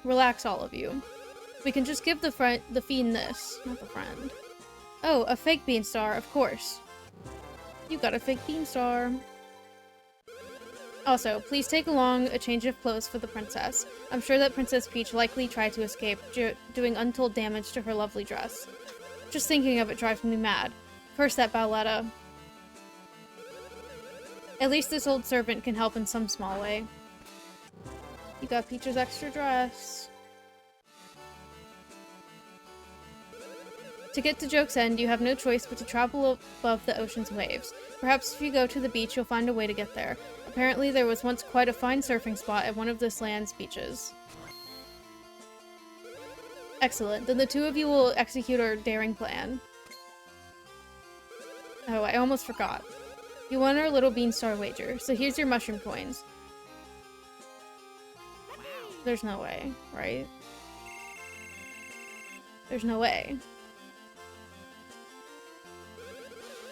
Relax, all of you. We can just give the fiend this, not the friend. Oh, a fake Bean Star, of course. You got a fake Bean Star. Also, please take along a change of clothes for the princess. I'm sure that Princess Peach likely tried to escape, doing untold damage to her lovely dress. Just thinking of it drives me mad. Curse that Bowletta. At least this old servant can help in some small way. You got Peach's extra dress. To get to Joke's End, you have no choice but to travel above the ocean's waves. Perhaps if you go to the beach, you'll find a way to get there. Apparently, there was once quite a fine surfing spot at one of this land's beaches. Excellent. Then the two of you will execute our daring plan. Oh, I almost forgot. You won our little Bean Star wager, so here's your mushroom coins. There's no way, right? There's no way.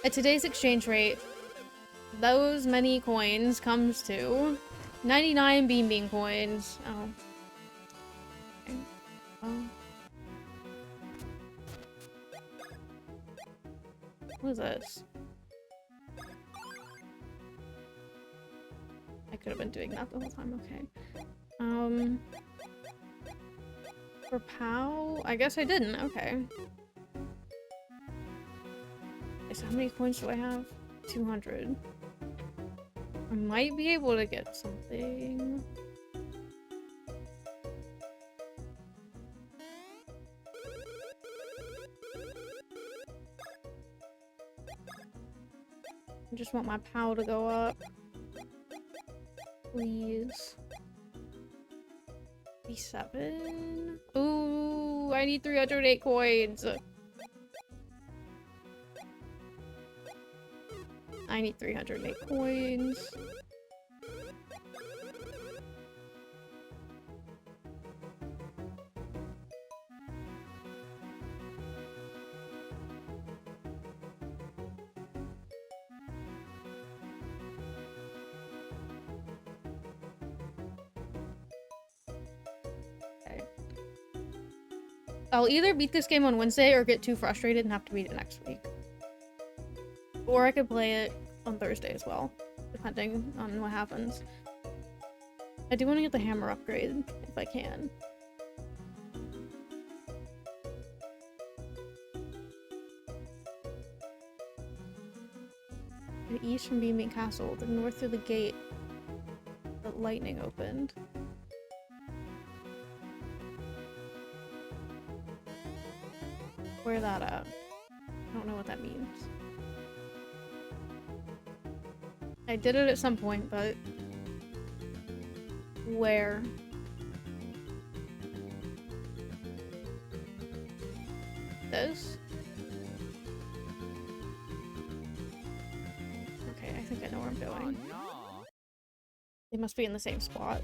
At today's exchange rate, those many coins comes to 99 Bean coins. Oh. Okay. Oh. What is this? I could have been doing that the whole time, okay. For POW? I guess I didn't, okay. So how many coins do I have? 200. I might be able to get something. I just want my POW to go up. Please. 7. Ooh, I need 308 coins. I need 308 coins. I'll either beat this game on Wednesday or get too frustrated and have to beat it next week. Or I could play it on Thursday as well, depending on what happens. I do want to get the hammer upgrade, if I can. The east from Beaming Castle, the north through the gate that lightning opened. Where that at? I don't know what that means. I did it at some point, but where? This? Okay, I think I know where I'm going. Oh, no. They must be in the same spot.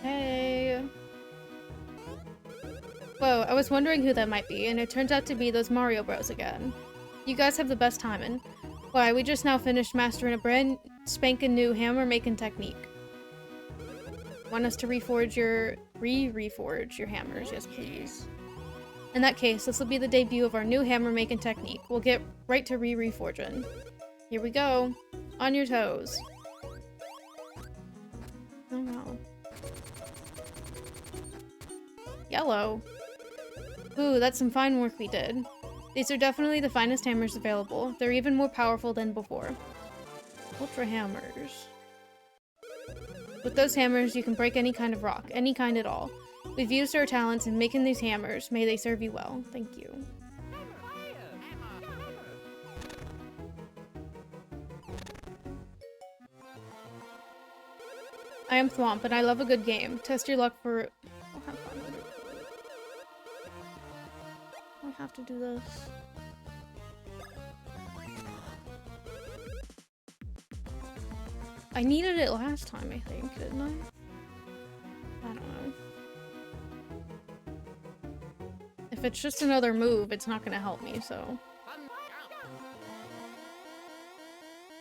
Hey. Whoa, I was wondering who that might be, and it turns out to be those Mario Bros again. You guys have the best timing. Why, we just now finished mastering a brand spanking new hammer making technique. Want us to reforge your hammers? Yes, please. In that case, this will be the debut of our new hammer making technique. We'll get right to reforging. Here we go. On your toes. Oh no. Yellow. Ooh, that's some fine work we did. These are definitely the finest hammers available. They're even more powerful than before. Ultra hammers. With those hammers, you can break any kind of rock, any kind at all. We've used our talents in making these hammers. May they serve you well. Thank you. I am Thwomp, and I love a good game. Test your luck for... I'll have fun with it. I have to do this. I needed it last time, I think, didn't I? I don't know. If it's just another move, it's not gonna help me, so...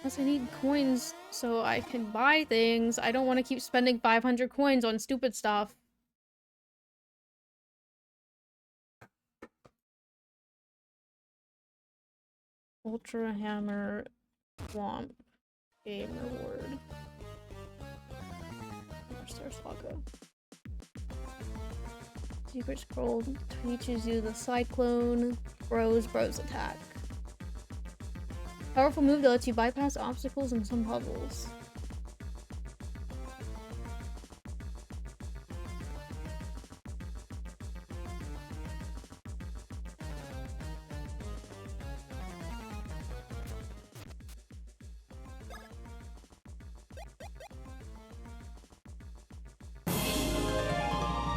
Plus I need coins so I can buy things. I don't want to keep spending 500 coins on stupid stuff. Ultra Hammer Swamp Game Reward. There's Saga. Secret Scroll teaches you the Cyclone Bros attack. Powerful move that lets you bypass obstacles in some puzzles.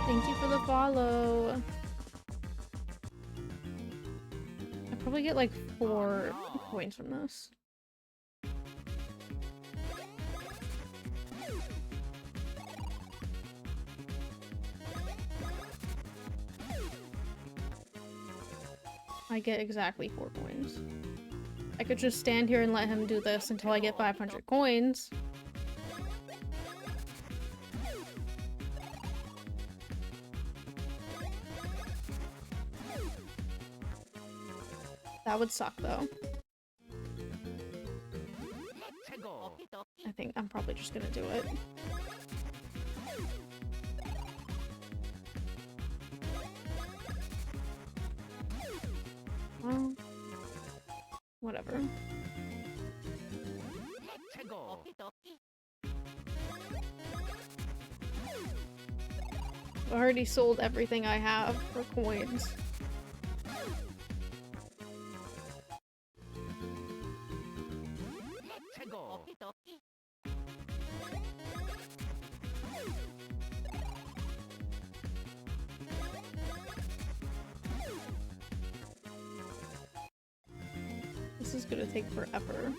Thank you for the follow. I probably get like 4 points from this. I get exactly 4 points. I could just stand here and let him do this until I get 500 coins. That would suck, though. I think I'm probably just gonna do it. Well, whatever. I already sold everything I have for coins. This is gonna take forever.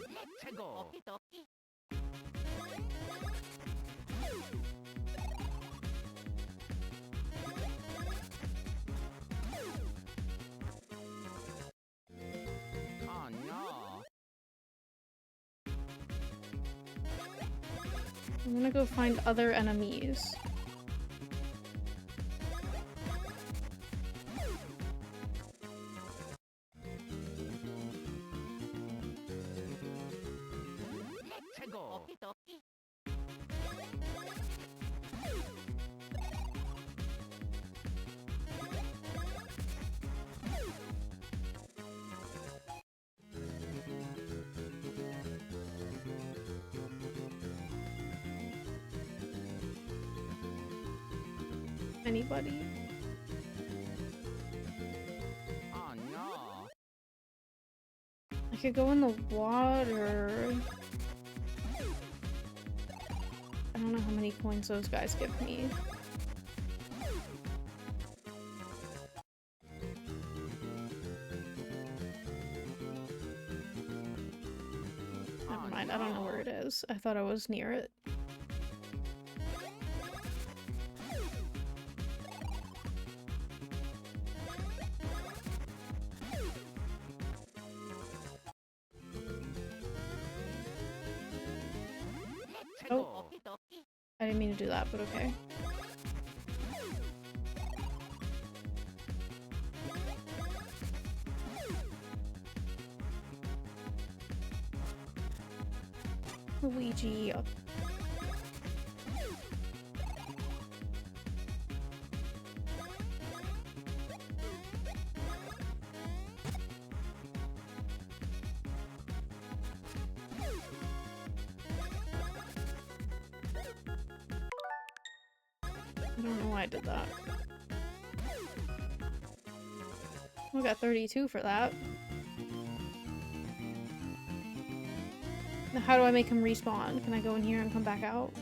Oh no. I'm gonna go find other enemies. Anybody? Oh no. I could go in the water. I don't know how many coins those guys give me. Never mind, I don't know where it is. I thought I was near it. didn't mean to do that, but okay. Luigi. I don't know why I did that. We got 32 for that. Now how do I make him respawn? Can I go in here and come back out?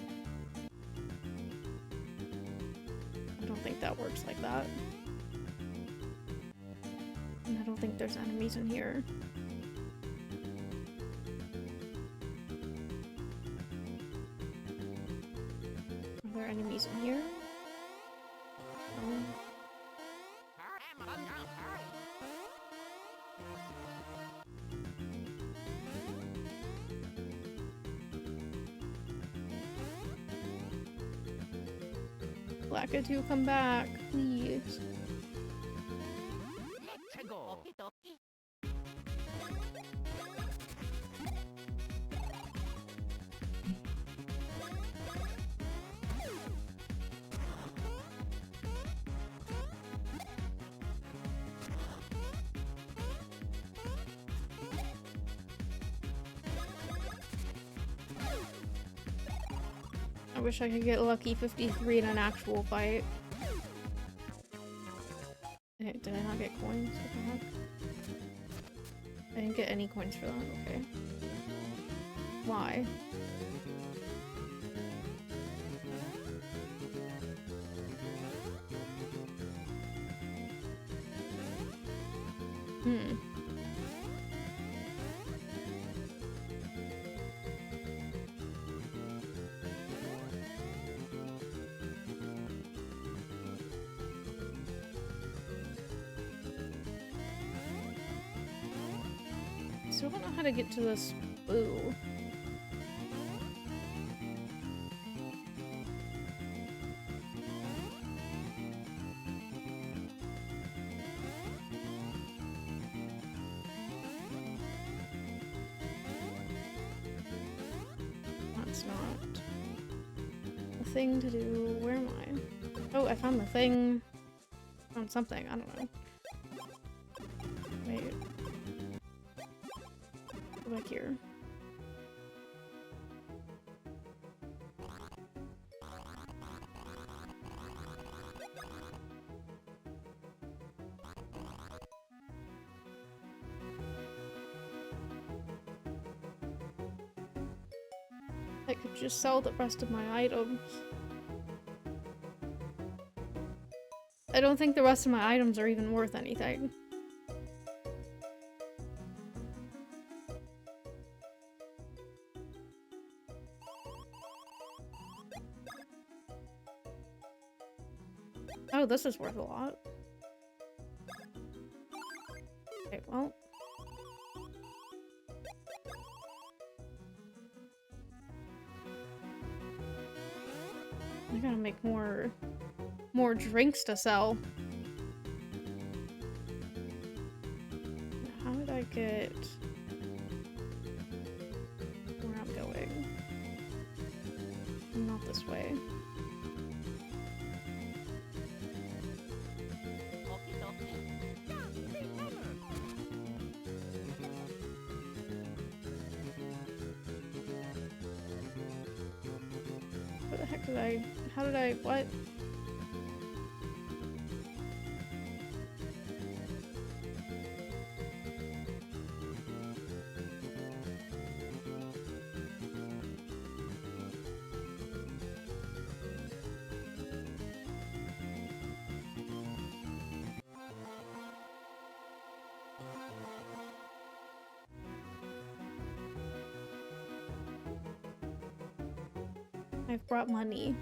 I don't think that works like that. And I don't think there's enemies in here. Are there enemies in here? No. Lakitu, come back, please. I wish I could get lucky 53 in an actual fight. Did I not get coins? What the heck? I didn't get any coins for that, okay. Why? I still don't know how to get to this boo. That's not the thing to do. Where am I? Oh, I found the thing. Found something. I don't know. Wait. Go back here. I could just sell the rest of my items. I don't think the rest of my items are even worth anything. Oh, this is worth a lot. Okay, well. I gotta make more drinks to sell. How did I get where I'm going? Not this way. What the heck did I... How did I... What? I've brought money.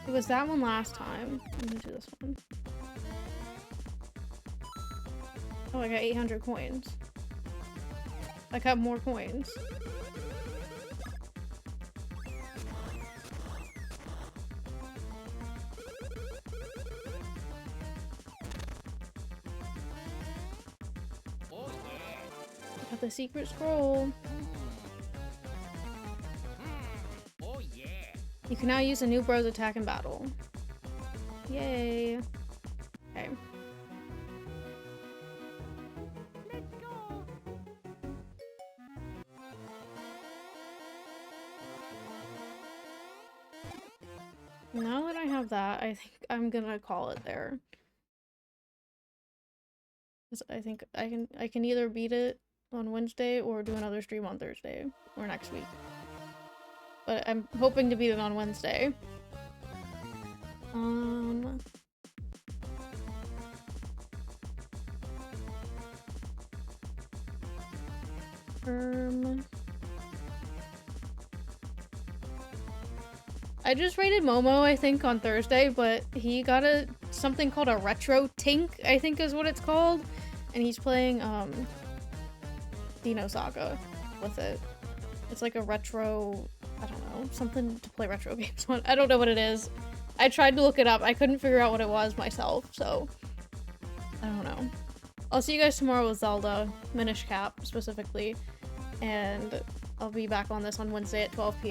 It was that one last time. Let me do this one. Oh, I got 800 coins. I got more coins. Oh yeah. Got the secret scroll. Oh yeah. You can now use a new bro's attack in battle. Yay. Okay. Let's go. Now that I have that, I think I'm gonna call it there. 'Cause I think I can either beat it on Wednesday or do another stream on Thursday or next week. But I'm hoping to beat it on Wednesday. I just rated Momo, I think, on Thursday, but he got something called a retro tink, I think is what it's called. And he's playing, Dino Saga with it. It's like a retro, I don't know, something to play retro games on. I don't know what it is. I tried to look it up. I couldn't figure out what it was myself, so I don't know. I'll see you guys tomorrow with Zelda, Minish Cap specifically, and I'll be back on this on Wednesday at 12 p.m.